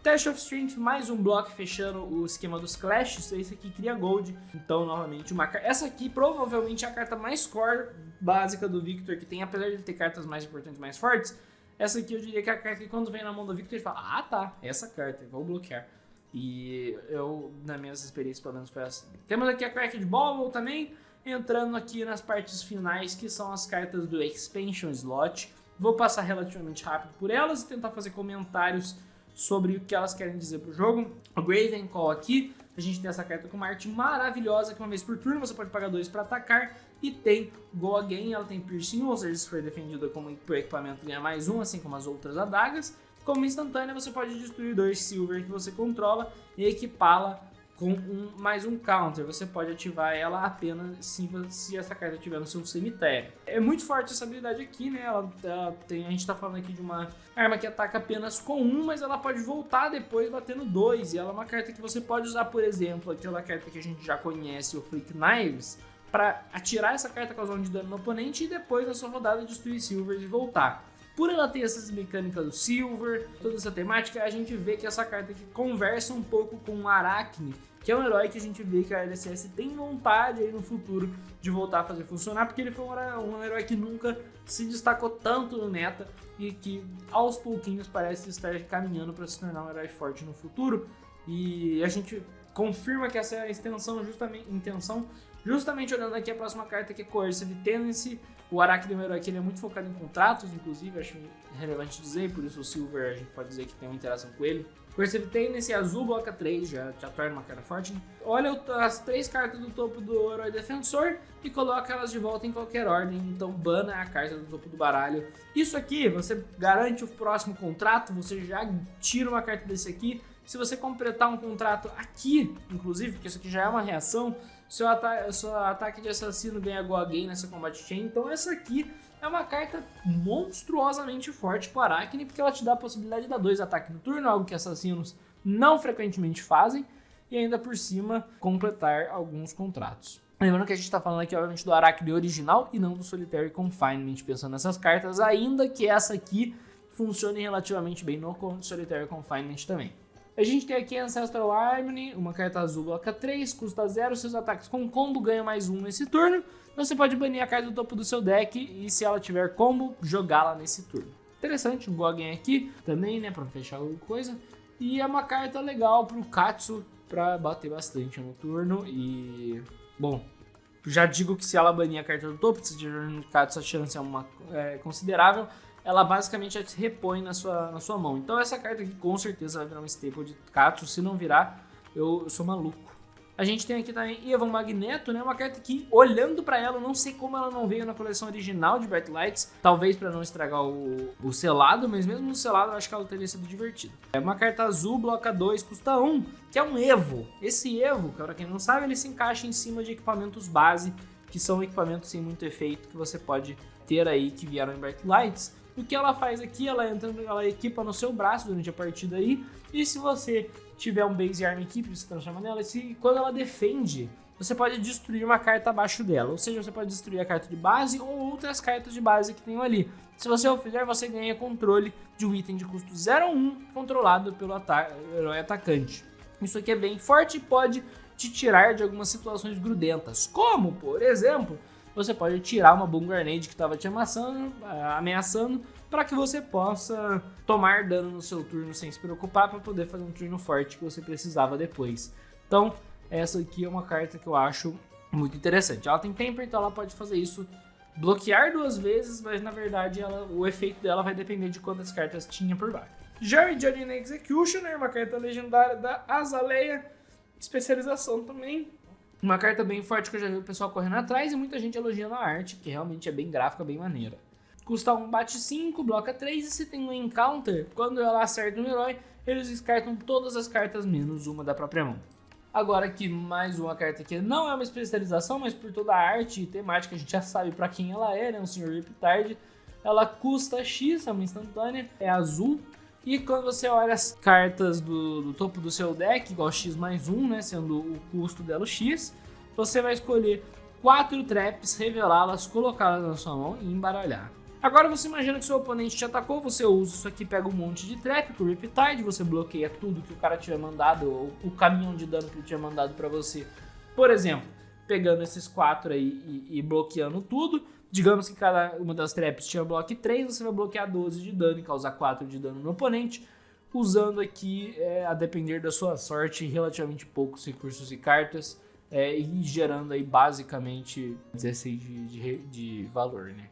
Test of Strength, mais um bloco fechando o esquema dos Clashes. Esse aqui cria Gold. Então, novamente, essa aqui provavelmente é a carta mais core básica do Victor que tem. Apesar de ter cartas mais importantes, mais fortes, essa aqui eu diria que é a carta que quando vem na mão do Victor, ele fala, ah tá, essa carta, vou bloquear. E eu, nas minhas experiências, pelo menos foi assim. Temos aqui a Cracked Bauble também, entrando aqui nas partes finais, que são as cartas do Expansion Slot. Vou passar relativamente rápido por elas e tentar fazer comentários sobre o que elas querem dizer pro jogo. O Graven Call aqui, a gente tem essa carta com uma arte maravilhosa, que uma vez por turno você pode pagar 2 para atacar. E tem Go Again, ela tem Piercing, ou seja, se for defendida como por equipamento ganha mais 1, assim como as outras adagas. Como instantânea você pode destruir 2 Silver que você controla e equipá-la com mais um counter. Você pode ativar ela apenas se essa carta estiver no seu cemitério. É muito forte essa habilidade aqui, né? A gente tá falando aqui de uma arma que ataca apenas com 1, mas ela pode voltar depois batendo 2. E ela é uma carta que você pode usar, por exemplo, aquela carta que a gente já conhece, o Flick Knives, para atirar essa carta causando de dano no oponente e depois na sua rodada destruir Silver e voltar. Por ela ter essas mecânicas do Silver, toda essa temática, a gente vê que essa carta aqui conversa um pouco com o Arachne, que é um herói que a gente vê que a LCS tem vontade aí no futuro de voltar a fazer funcionar, porque ele foi um herói que nunca se destacou tanto no meta e que aos pouquinhos parece estar caminhando para se tornar um herói forte no futuro. E a gente confirma que essa é a intenção, justamente olhando aqui a próxima carta, que é Coercive Tendency. O Arachne é um herói que ele é muito focado em contratos, inclusive, acho relevante dizer, por isso o Silver a gente pode dizer que tem uma interação com ele. Coercive Tendency azul, bloca 3, já torna uma carta forte. Olha as 3 cartas do topo do herói defensor e coloca elas de volta em qualquer ordem, então bana a carta do topo do baralho. Isso aqui, você garante o próximo contrato, você já tira uma carta desse aqui. Se você completar um contrato aqui, inclusive, porque isso aqui já é uma reação, seu ataque de assassino ganha Go Again nessa Combat Chain. Então essa aqui é uma carta monstruosamente forte pro Arachne, porque ela te dá a possibilidade de dar 2 ataques no turno, algo que assassinos não frequentemente fazem, e ainda por cima completar alguns contratos. Lembrando que a gente está falando aqui, obviamente, do Arachne original e não do Solitary Confinement, pensando nessas cartas, ainda que essa aqui funcione relativamente bem no Solitary Confinement também. A gente tem aqui Ancestral Harmony, uma carta azul, bloca 3, custa 0, seus ataques com combo ganham mais 1 nesse turno. Você pode banir a carta do topo do seu deck e, se ela tiver combo, jogá-la nesse turno. Interessante, um Gogen aqui também, né, pra fechar alguma coisa. E é uma carta legal pro Katsu, pra bater bastante no turno. E, bom, já digo que se ela banir a carta do topo, se tiver no Katsu a chance é considerável. Ela basicamente se repõe na sua mão. Então essa carta aqui com certeza vai virar um staple de Katsu. Se não virar, eu sou maluco. A gente tem aqui também Evan Magneto, né? Uma carta que, olhando pra ela, eu não sei como ela não veio na coleção original de Bright Lights. Talvez pra não estragar o selado, mas mesmo no selado eu acho que ela teria sido divertida. É uma carta azul, bloca 2, custa 1, que é um Evo. Esse Evo, pra quem não sabe, ele se encaixa em cima de equipamentos base, que são equipamentos sem muito efeito que você pode ter aí, que vieram em Bright Lights. O que ela faz aqui, ela equipa no seu braço durante a partida aí, e se você tiver um Base Arm Equip, você transforma nela, e quando ela defende, você pode destruir uma carta abaixo dela, ou seja, você pode destruir a carta de base ou outras cartas de base que tem ali. Se você o fizer, você ganha controle de um item de custo 0 ou 1, controlado pelo herói atacante. Isso aqui é bem forte e pode te tirar de algumas situações grudentas, como, por exemplo, você pode tirar uma Boom Grenade que estava te ameaçando, para que você possa tomar dano no seu turno sem se preocupar, para poder fazer um turno forte que você precisava depois. Então, essa aqui é uma carta que eu acho muito interessante. Ela tem Temper, então ela pode fazer isso, bloquear 2 vezes, mas na verdade o efeito dela vai depender de quantas cartas tinha por baixo. Jerry Judging Executioner, uma carta legendária da Azalea, especialização também. Uma carta bem forte que eu já vi o pessoal correndo atrás e muita gente elogiando a arte, que realmente é bem gráfica, bem maneira. Custa 1, bate 5, bloca 3 e se tem um encounter, quando ela acerta um herói, eles descartam todas as cartas menos uma da própria mão. Agora aqui mais uma carta que não é uma especialização, mas por toda a arte e temática a gente já sabe pra quem ela é, né? Um Sr. Riptide. Ela custa X, é uma instantânea, é azul. E quando você olha as cartas do topo do seu deck, igual X mais 1, né, sendo o custo dela o X, você vai escolher 4 traps, revelá-las, colocá-las na sua mão e embaralhar. Agora você imagina que seu oponente te atacou, você usa isso aqui, pega um monte de trap com o Riptide, você bloqueia tudo que o cara tiver mandado, ou o caminhão de dano que ele tinha mandado pra você. Por exemplo, pegando esses 4 aí e bloqueando tudo. Digamos que cada uma das traps tinha bloco 3, você vai bloquear 12 de dano e causar 4 de dano no oponente, usando aqui, a depender da sua sorte, relativamente poucos recursos e cartas, e gerando aí basicamente 16 de valor, né?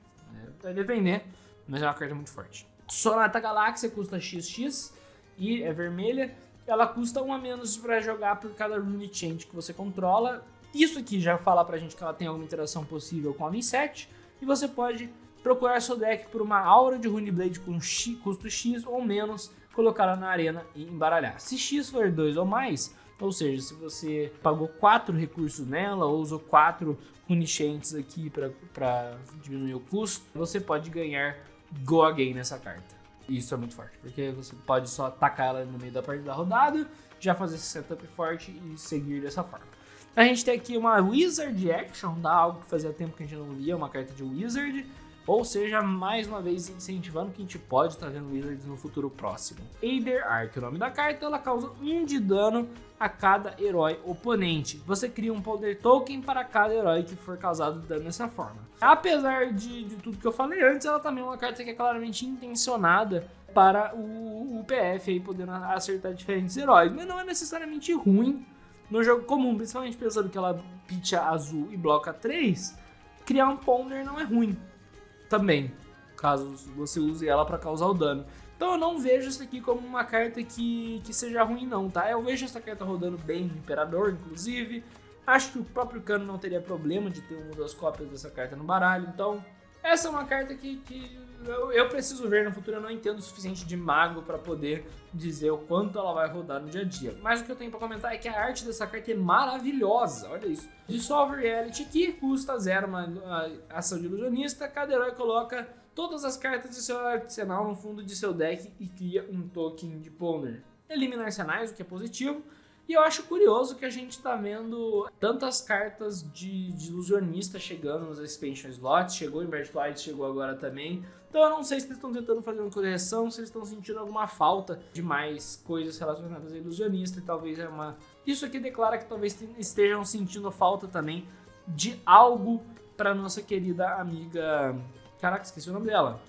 Vai depender, mas é uma carta muito forte. Sonata Galáxia custa XX e é vermelha, ela custa 1 a menos para jogar por cada Rune Change que você controla. Isso aqui já fala pra gente que ela tem alguma interação possível com a Min7. E você pode procurar seu deck por uma aura de Runeblade com custo X ou menos, colocá-la na arena e embaralhar. Se X for 2 ou mais, Ou seja, se você pagou 4 recursos nela ou usou 4 Runescentes aqui para diminuir o custo, você pode ganhar Go Again nessa carta. Isso é muito forte, porque você pode só tacar ela no meio da parte da rodada, já fazer esse setup forte e seguir dessa forma. A gente tem aqui uma Wizard Action, algo que fazia tempo que a gente não via, uma carta de Wizard. Ou seja, mais uma vez incentivando que a gente pode estar vendo Wizards no futuro próximo. Aether Arc, o nome da carta, ela causa 1 de dano a cada herói oponente. Você cria um Poder Token para cada herói que for causado dano dessa forma. Apesar de tudo que eu falei antes, ela também é uma carta que é claramente intencionada para o PF, aí podendo acertar diferentes heróis. Mas não é necessariamente ruim no jogo comum, principalmente pensando que ela pitcha azul e bloca 3, criar um Ponder não é ruim. Também, caso você use ela para causar o dano. Então eu não vejo isso aqui como uma carta que seja ruim não, tá? Eu vejo essa carta rodando bem no Imperador, inclusive. Acho que o próprio Cano não teria problema de ter uma ou 2 cópias dessa carta no baralho. Então, essa é uma carta que eu preciso ver no futuro. Eu não entendo o suficiente de mago para poder dizer o quanto ela vai rodar no dia a dia. Mas o que eu tenho para comentar é que a arte dessa carta é maravilhosa. Olha isso. Dissolve Reality, que custa 0 uma ação de ilusionista. Cada herói coloca todas as cartas de seu arsenal no fundo de seu deck e cria um token de Ponder. Elimina arsenais, o que é positivo. E eu acho curioso que a gente tá vendo tantas cartas de ilusionista chegando nos expansion slots. Chegou em Birthright, chegou agora também. Então eu não sei se eles estão tentando fazer uma correção, se eles estão sentindo alguma falta de mais coisas relacionadas a ilusionista. E talvez é uma... Isso aqui declara que talvez estejam sentindo falta também de algo para nossa querida amiga... Caraca, esqueci o nome dela.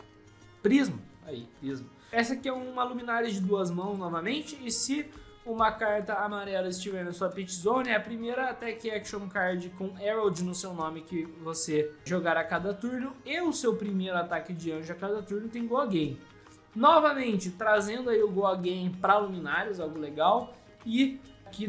Prisma. Aí, Prisma. Essa aqui é uma Luminaris de 2 mãos novamente. E se uma carta amarela estiver na sua pitch zone, é a primeira attack action card com Herald no seu nome que você jogar a cada turno. E o seu primeiro ataque de anjo a cada turno tem Go Again. Novamente, trazendo aí o Go Again para Luminaris, algo legal. E aqui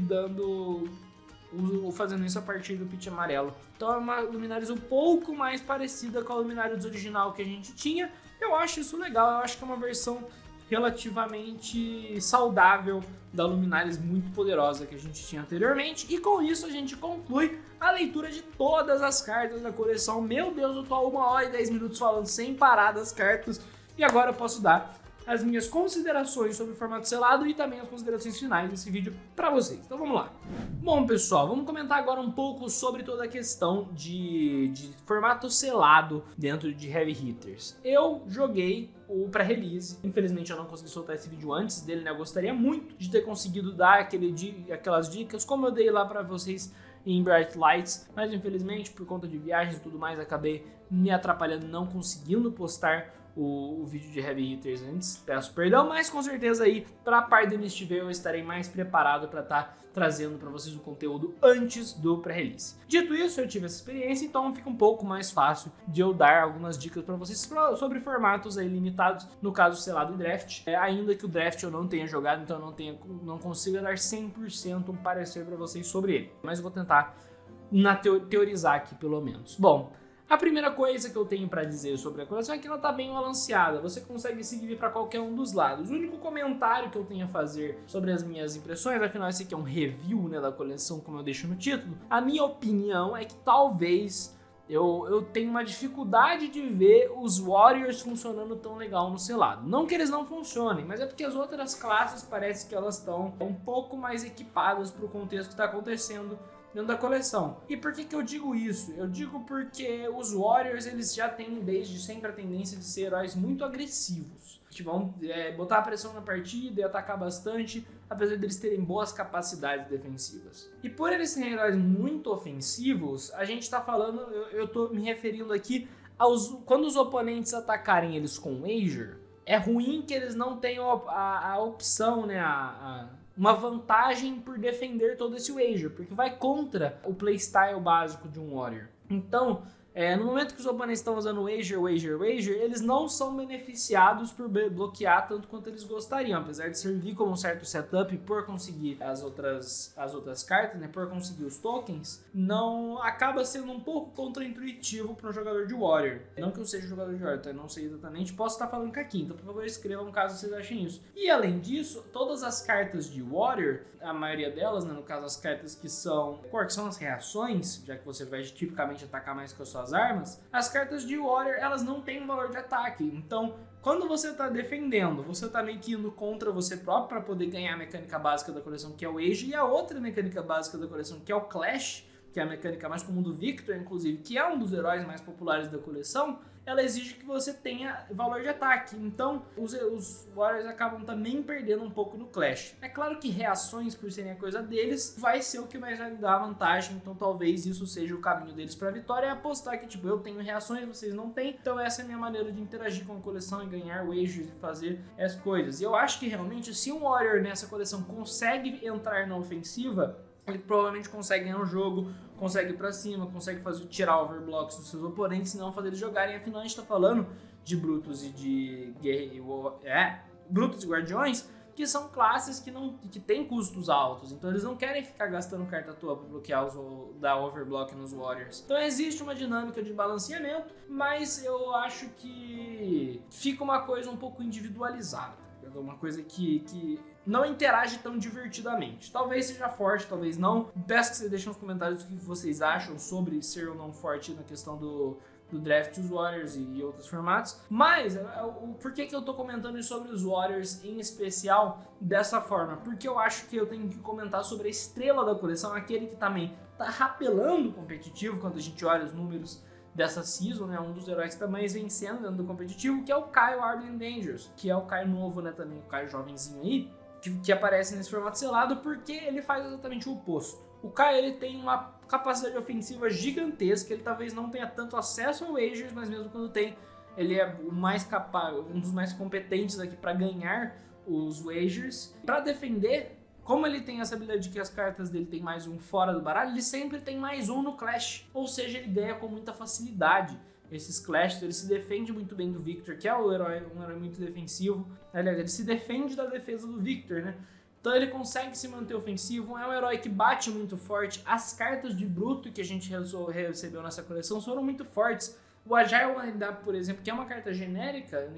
fazendo isso a partir do pitch amarelo. Então é uma Luminaris um pouco mais parecida com a Luminaris original que a gente tinha. Eu acho isso legal, eu acho que é uma versão relativamente saudável da Luminaris muito poderosa que a gente tinha anteriormente. E com isso a gente conclui a leitura de todas as cartas da coleção. Meu Deus, eu tô há 1 hora e 10 minutos falando sem parar das cartas. E agora eu posso dar as minhas considerações sobre o formato selado e também as considerações finais desse vídeo para vocês. Então vamos lá. Bom, pessoal, vamos comentar agora um pouco sobre toda a questão de formato selado dentro de Heavy Hitters. Eu joguei o pré-release, infelizmente eu não consegui soltar esse vídeo antes dele, né? Eu gostaria muito de ter conseguido dar aquelas dicas, como eu dei lá para vocês em Bright Lights, mas infelizmente por conta de viagens e tudo mais, acabei me atrapalhando, não conseguindo postar o vídeo de Heavy Hitters antes, peço perdão, mas com certeza aí para a parte do MSTV eu estarei mais preparado para estar trazendo para vocês o conteúdo antes do pré-release. Dito isso, eu tive essa experiência, então fica um pouco mais fácil de eu dar algumas dicas para vocês sobre formatos aí limitados, no caso selado e draft, ainda que o draft eu não tenha jogado, então eu não consiga dar 100% um parecer para vocês sobre ele, mas eu vou tentar teorizar aqui pelo menos. Bom, a primeira coisa que eu tenho para dizer sobre a coleção é que ela está bem balanceada, você consegue seguir para qualquer um dos lados. O único comentário que eu tenho a fazer sobre as minhas impressões, afinal esse aqui é um review, né, da coleção, como eu deixo no título, a minha opinião é que talvez eu tenha uma dificuldade de ver os Warriors funcionando tão legal no selado. Não que eles não funcionem, mas é porque as outras classes parece que elas estão um pouco mais equipadas para o contexto que está acontecendo dentro da coleção. E por que eu digo isso? Eu digo porque os Warriors, eles já têm desde sempre a tendência de ser heróis muito agressivos, que vão botar a pressão na partida e atacar bastante, apesar deles terem boas capacidades defensivas. E por eles serem heróis muito ofensivos, a gente tá falando, eu tô me referindo aqui quando os oponentes atacarem eles com Wager, é ruim que eles não tenham a opção, né, uma vantagem por defender todo esse Wager, porque vai contra o playstyle básico de um Warrior. Então, No momento que os oponentes estão usando Wager, eles não são beneficiados por bloquear tanto quanto eles gostariam, apesar de servir como um certo setup por conseguir as outras cartas, né, por conseguir os tokens, não acaba sendo um pouco contraintuitivo para um jogador de Warrior. Não que eu seja jogador de Warrior, então eu não sei exatamente, posso estar falando aqui, então por favor escrevam caso vocês achem isso. E além disso, todas as cartas de Warrior, a maioria delas, né, no caso as cartas que são as reações, já que você vai tipicamente atacar mais com as suas armas, as cartas de Warrior, elas não têm um valor de ataque. Então, quando você está defendendo, você está meio que indo contra você próprio para poder ganhar a mecânica básica da coleção, que é o Age, e a outra mecânica básica da coleção, que é o Clash, que é a mecânica mais comum do Victor, inclusive, que é um dos heróis mais populares da coleção, ela exige que você tenha valor de ataque. Então, os Warriors acabam também perdendo um pouco no Clash. É claro que reações, por serem a coisa deles, vai ser o que mais vai dar vantagem. Então, talvez isso seja o caminho deles para a vitória. É apostar que, tipo, eu tenho reações, vocês não têm. Então, essa é a minha maneira de interagir com a coleção e ganhar wagers e fazer as coisas. E eu acho que, realmente, se um Warrior nessa coleção consegue entrar na ofensiva, ele provavelmente consegue ganhar um jogo, consegue ir pra cima, consegue tirar overblocks dos seus oponentes e não fazer eles jogarem. Afinal, a gente tá falando de Brutos e de Brutos e Guardiões, que são classes que têm custos altos. Então eles não querem ficar gastando carta à toa pra bloquear dar overblock nos Warriors. Então existe uma dinâmica de balanceamento, mas eu acho que fica uma coisa um pouco individualizada. Uma coisa que não interage tão divertidamente. Talvez seja forte, talvez não. Peço que vocês deixem nos comentários o que vocês acham sobre ser ou não forte na questão do draft dos Warriors e outros formatos. Mas por que eu tô comentando sobre os Warriors em especial dessa forma? Porque eu acho que eu tenho que comentar sobre a estrela da coleção, aquele que também tá rapelando o competitivo quando a gente olha os números dessa season, né, um dos heróis que também vencendo dentro do competitivo, que é o Kyle Arden Dangerous, que é o Kyle novo, né, também, o Kyle jovenzinho aí, que aparece nesse formato selado, porque ele faz exatamente o oposto. O Kyle, ele tem uma capacidade ofensiva gigantesca, ele talvez não tenha tanto acesso ao wagers, mas mesmo quando tem, ele é o mais capaz, um dos mais competentes aqui para ganhar os wagers. Para defender, como ele tem essa habilidade de que as cartas dele tem mais um fora do baralho, ele sempre tem mais um no Clash. Ou seja, ele ganha com muita facilidade esses Clashes. Ele se defende muito bem do Victor, que é um herói muito defensivo. Aliás, ele se defende da defesa do Victor, né? Então ele consegue se manter ofensivo, é um herói que bate muito forte. As cartas de Bruto que a gente recebeu nessa coleção foram muito fortes. O Agile Wind-Up, por exemplo, que é uma carta genérica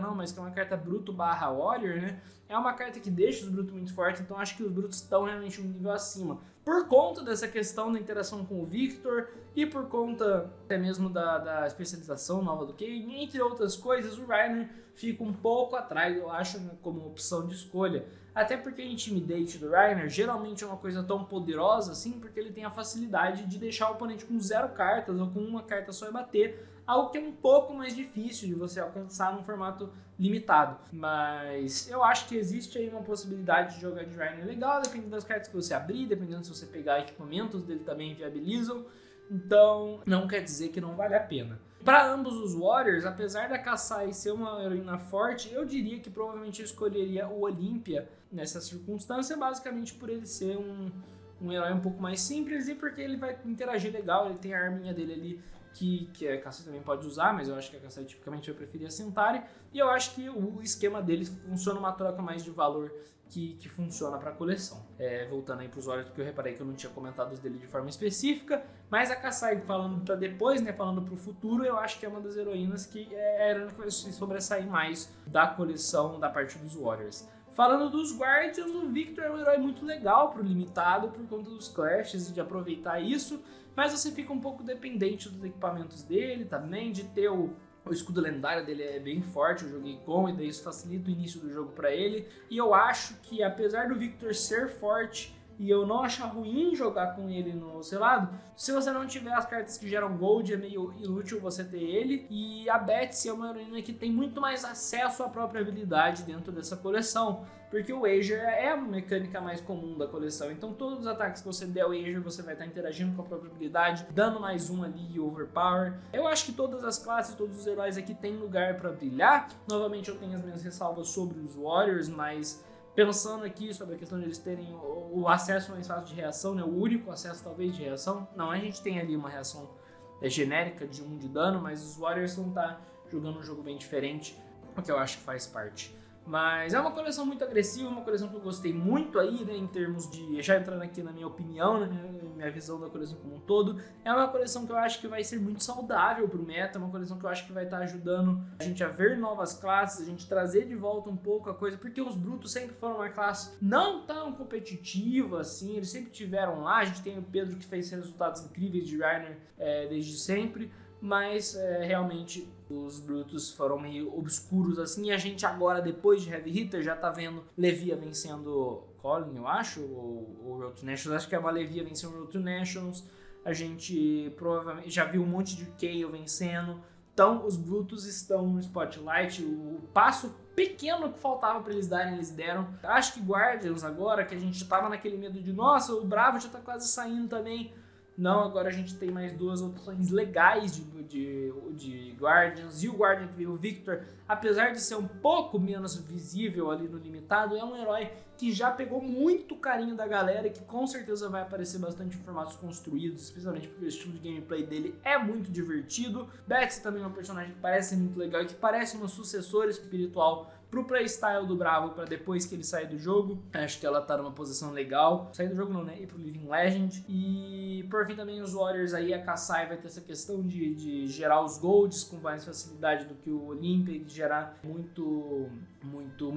não, mas que é uma carta Bruto / Warrior, né? É uma carta que deixa os Brutos muito fortes, então acho que os Brutos estão realmente um nível acima. Por conta dessa questão da interação com o Victor e por conta até mesmo da especialização nova do Kane, entre outras coisas, o Reiner fica um pouco atrás, eu acho, como opção de escolha. Até porque a Intimidate do Reiner geralmente é uma coisa tão poderosa assim, porque ele tem a facilidade de deixar o oponente com 0 cartas ou com uma carta só e bater, algo que é um pouco mais difícil de você alcançar num formato limitado. Mas eu acho que existe aí uma possibilidade de jogar de Reiner legal, dependendo das cartas que você abrir, dependendo se você pegar equipamentos dele também viabilizam. Então não quer dizer que não vale a pena. Para ambos os Warriors, apesar da Kassai ser uma heroína forte, eu diria que provavelmente eu escolheria o Olympia nessa circunstância, basicamente por ele ser um herói um pouco mais simples e porque ele vai interagir legal, ele tem a arminha dele ali que a Kassai também pode usar, mas eu acho que a Kassai tipicamente vai preferir a Centauri, e eu acho que o esquema deles funciona uma troca mais de valor que funciona para a coleção. Voltando aí para os Warriors, porque eu reparei que eu não tinha comentado os dele de forma específica, mas a Kassai, falando para depois, né, falando para o futuro, eu acho que é uma das heroínas que é a heroína que vai se sobressair mais da coleção da parte dos Warriors. Falando dos Guardians, o Victor é um herói muito legal pro limitado por conta dos clashes e de aproveitar isso, mas você fica um pouco dependente dos equipamentos dele também, de ter o escudo lendário dele é bem forte, eu joguei com, e daí isso facilita o início do jogo para ele. E eu acho que apesar do Victor ser forte e eu não achar ruim jogar com ele no selado, se você não tiver as cartas que geram gold, é meio inútil você ter ele. E a Betsy é uma heroína que tem muito mais acesso à própria habilidade dentro dessa coleção, porque o Wager é a mecânica mais comum da coleção, então todos os ataques que você der ao Wager, você vai estar interagindo com a própria habilidade, dando mais um ali e overpower. Eu acho que todas as classes, todos os heróis aqui têm lugar para brilhar. Novamente eu tenho as minhas ressalvas sobre os Warriors, mas pensando aqui sobre a questão de eles terem o acesso mais fácil de reação, né, o único acesso talvez de reação, não, a gente tem ali uma reação genérica de 1 de dano, mas os Warriors vão estar jogando um jogo bem diferente, o que eu acho que faz parte. Mas é uma coleção muito agressiva, uma coleção que eu gostei muito aí, né, em termos de, já entrando aqui na minha opinião, na minha visão da coleção como um todo, é uma coleção que eu acho que vai ser muito saudável pro meta, uma coleção que eu acho que vai estar ajudando a gente a ver novas classes, a gente trazer de volta um pouco a coisa, porque os Brutos sempre foram uma classe não tão competitiva assim, eles sempre tiveram lá, a gente tem o Pedro que fez resultados incríveis de Reiner desde sempre, mas realmente os Brutos foram meio obscuros assim, e a gente agora, depois de Heavy Hitter, já tá vendo Levia vencendo Colin, eu acho, ou Road to Nationals, acho que é uma Levia vencendo Road to Nationals, a gente provavelmente já viu um monte de Kayle vencendo, então os Brutos estão no spotlight, o passo pequeno que faltava para eles darem, eles deram. Acho que Guardians agora, que a gente tava naquele medo de, nossa, o Bravo já tá quase saindo também. Não, agora a gente tem mais 2 opções legais de Guardians. E o Guardian que veio, o Victor, apesar de ser um pouco menos visível ali no limitado, é um herói que já pegou muito carinho da galera e que com certeza vai aparecer bastante em formatos construídos, especialmente porque o estilo de gameplay dele é muito divertido. Betsy também é um personagem que parece muito legal e que parece um sucessor espiritual pro playstyle do Bravo para depois que ele sair do jogo. Acho que ela tá numa posição legal. Sair do jogo não, né? Ir pro Living Legend. E por fim também os Warriors aí, a Kassai vai ter essa questão de gerar os golds com mais facilidade do que o Olympia e de gerar muito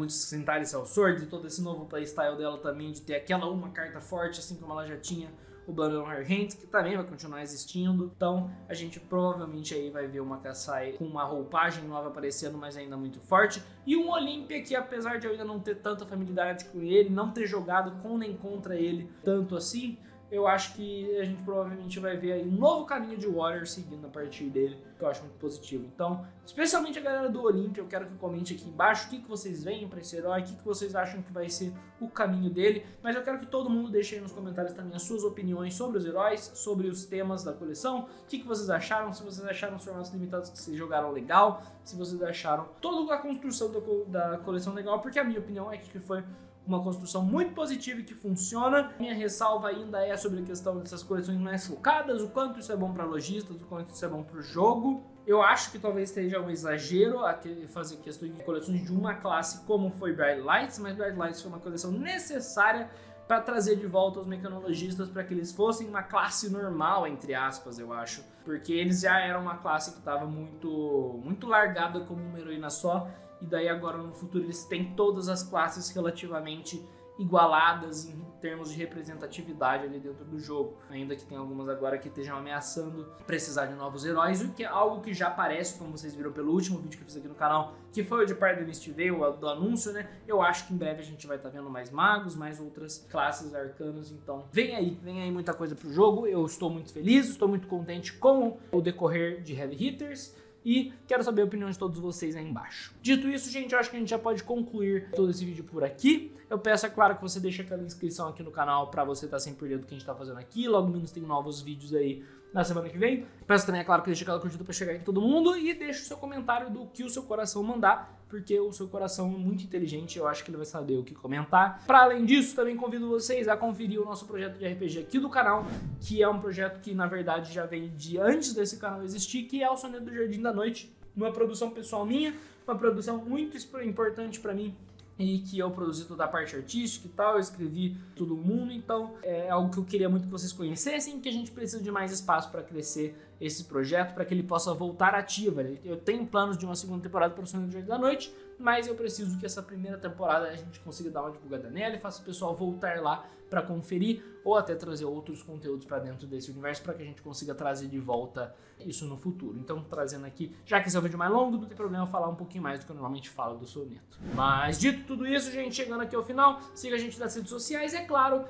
Centari Cell Swords e todo esse novo playstyle dela também, de ter aquela uma carta forte, assim como ela já tinha o Blood on Her Hands, que também vai continuar existindo. Então a gente provavelmente aí vai ver uma Kassai com uma roupagem nova aparecendo, mas ainda muito forte. E um Olympia que, apesar de eu ainda não ter tanta familiaridade com ele, não ter jogado com nem contra ele tanto assim, eu acho que a gente provavelmente vai ver aí um novo caminho de Warrior seguindo a partir dele, que eu acho muito positivo. Então, especialmente a galera do Olympia, eu quero que comente aqui embaixo o que vocês veem para esse herói, o que vocês acham que vai ser o caminho dele, mas eu quero que todo mundo deixe aí nos comentários também as suas opiniões sobre os heróis, sobre os temas da coleção, o que vocês acharam, se vocês acharam os formatos limitados que vocês jogaram legal, se vocês acharam toda a construção da coleção legal, porque a minha opinião é que foi uma construção muito positiva e que funciona. Minha ressalva ainda é sobre a questão dessas coleções mais focadas, o quanto isso é bom para lojistas, o quanto isso é bom para o jogo. Eu acho que talvez seja um exagero fazer questão de coleções de uma classe como foi Bright Lights, mas Bright Lights foi uma coleção necessária para trazer de volta os mecanologistas para que eles fossem uma classe normal, entre aspas, eu acho. Porque eles já eram uma classe que estava muito largada como uma heroína só, e daí agora no futuro eles têm todas as classes relativamente igualadas em termos de representatividade ali dentro do jogo. Ainda que tem algumas agora que estejam ameaçando precisar de novos heróis, o que é algo que já aparece, como vocês viram pelo último vídeo que eu fiz aqui no canal, que foi o de Part Mist Veil, do anúncio, né? Eu acho que em breve a gente vai estar vendo mais magos, mais outras classes arcanas, então vem aí muita coisa pro jogo. Eu estou muito feliz, estou muito contente com o decorrer de Heavy Hitters, e quero saber a opinião de todos vocês aí embaixo. Dito isso, gente, eu acho que a gente já pode concluir todo esse vídeo por aqui. Eu peço, é claro, que você deixe aquela inscrição aqui no canal para você estar sem perder do que a gente está fazendo aqui. Logo menos tem novos vídeos aí na semana que vem. Peço também, é claro, que deixe aquela curtida para chegar aqui todo mundo e deixe o seu comentário do que o seu coração mandar, porque o seu coração é muito inteligente, eu acho que ele vai saber o que comentar. Para além disso, também convido vocês a conferir o nosso projeto de RPG aqui do canal, que é um projeto que, na verdade, já vem de antes desse canal existir, que é o Soneto do Jardim da Noite, uma produção pessoal minha, uma produção muito importante para mim, e que eu produzi toda a parte artística e tal, eu escrevi todo mundo, então é algo que eu queria muito que vocês conhecessem, que a gente precisa de mais espaço para crescer esse projeto, para que ele possa voltar ativo. Eu tenho planos de uma segunda temporada para o Soneto do Jardim da Noite, mas eu preciso que essa primeira temporada a gente consiga dar uma divulgada nela e faça o pessoal voltar lá para conferir ou até trazer outros conteúdos para dentro desse universo para que a gente consiga trazer de volta isso no futuro. Então, trazendo aqui, já que esse é um vídeo mais longo, não tem problema eu falar um pouquinho mais do que eu normalmente falo do Soneto. Mas dito tudo isso, gente, chegando aqui ao final, siga a gente nas redes sociais, é claro,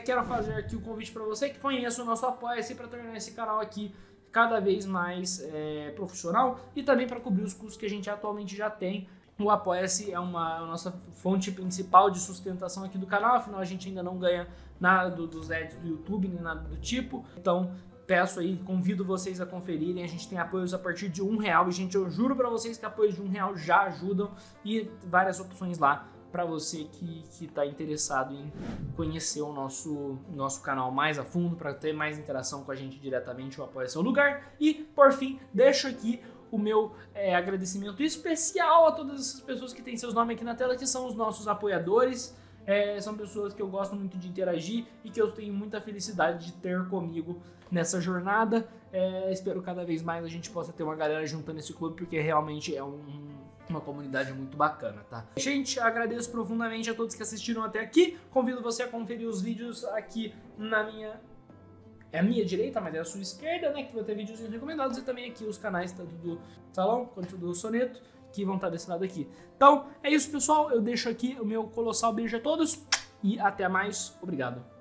quero fazer aqui o convite para você que conheça o nosso Apoia-se para tornar esse canal aqui cada vez mais profissional e também para cobrir os custos que a gente atualmente já tem. O Apoia-se é a nossa fonte principal de sustentação aqui do canal, afinal a gente ainda não ganha nada dos ads do YouTube, nem nada do tipo. Então peço aí, convido vocês a conferirem, a gente tem apoios a partir de R$1, e gente, eu juro pra vocês que apoios de R$1 já ajudam, e várias opções lá para você que tá interessado em conhecer o nosso canal mais a fundo, para ter mais interação com a gente diretamente, o Apoia Seu Lugar. E, por fim, deixo aqui o meu agradecimento especial a todas essas pessoas que têm seus nomes aqui na tela, que são os nossos apoiadores. São pessoas que eu gosto muito de interagir e que eu tenho muita felicidade de ter comigo nessa jornada. Espero cada vez mais a gente possa ter uma galera juntando esse clube, porque realmente é uma comunidade muito bacana, tá? Gente, agradeço profundamente a todos que assistiram até aqui. Convido você a conferir os vídeos aqui na minha... É a minha direita, mas é a sua esquerda, né? Que vai ter vídeos recomendados, e também aqui os canais, tanto do Salão quanto do Soneto, que vão estar desse lado aqui. Então, é isso, pessoal. Eu deixo aqui o meu colossal beijo a todos e até mais. Obrigado.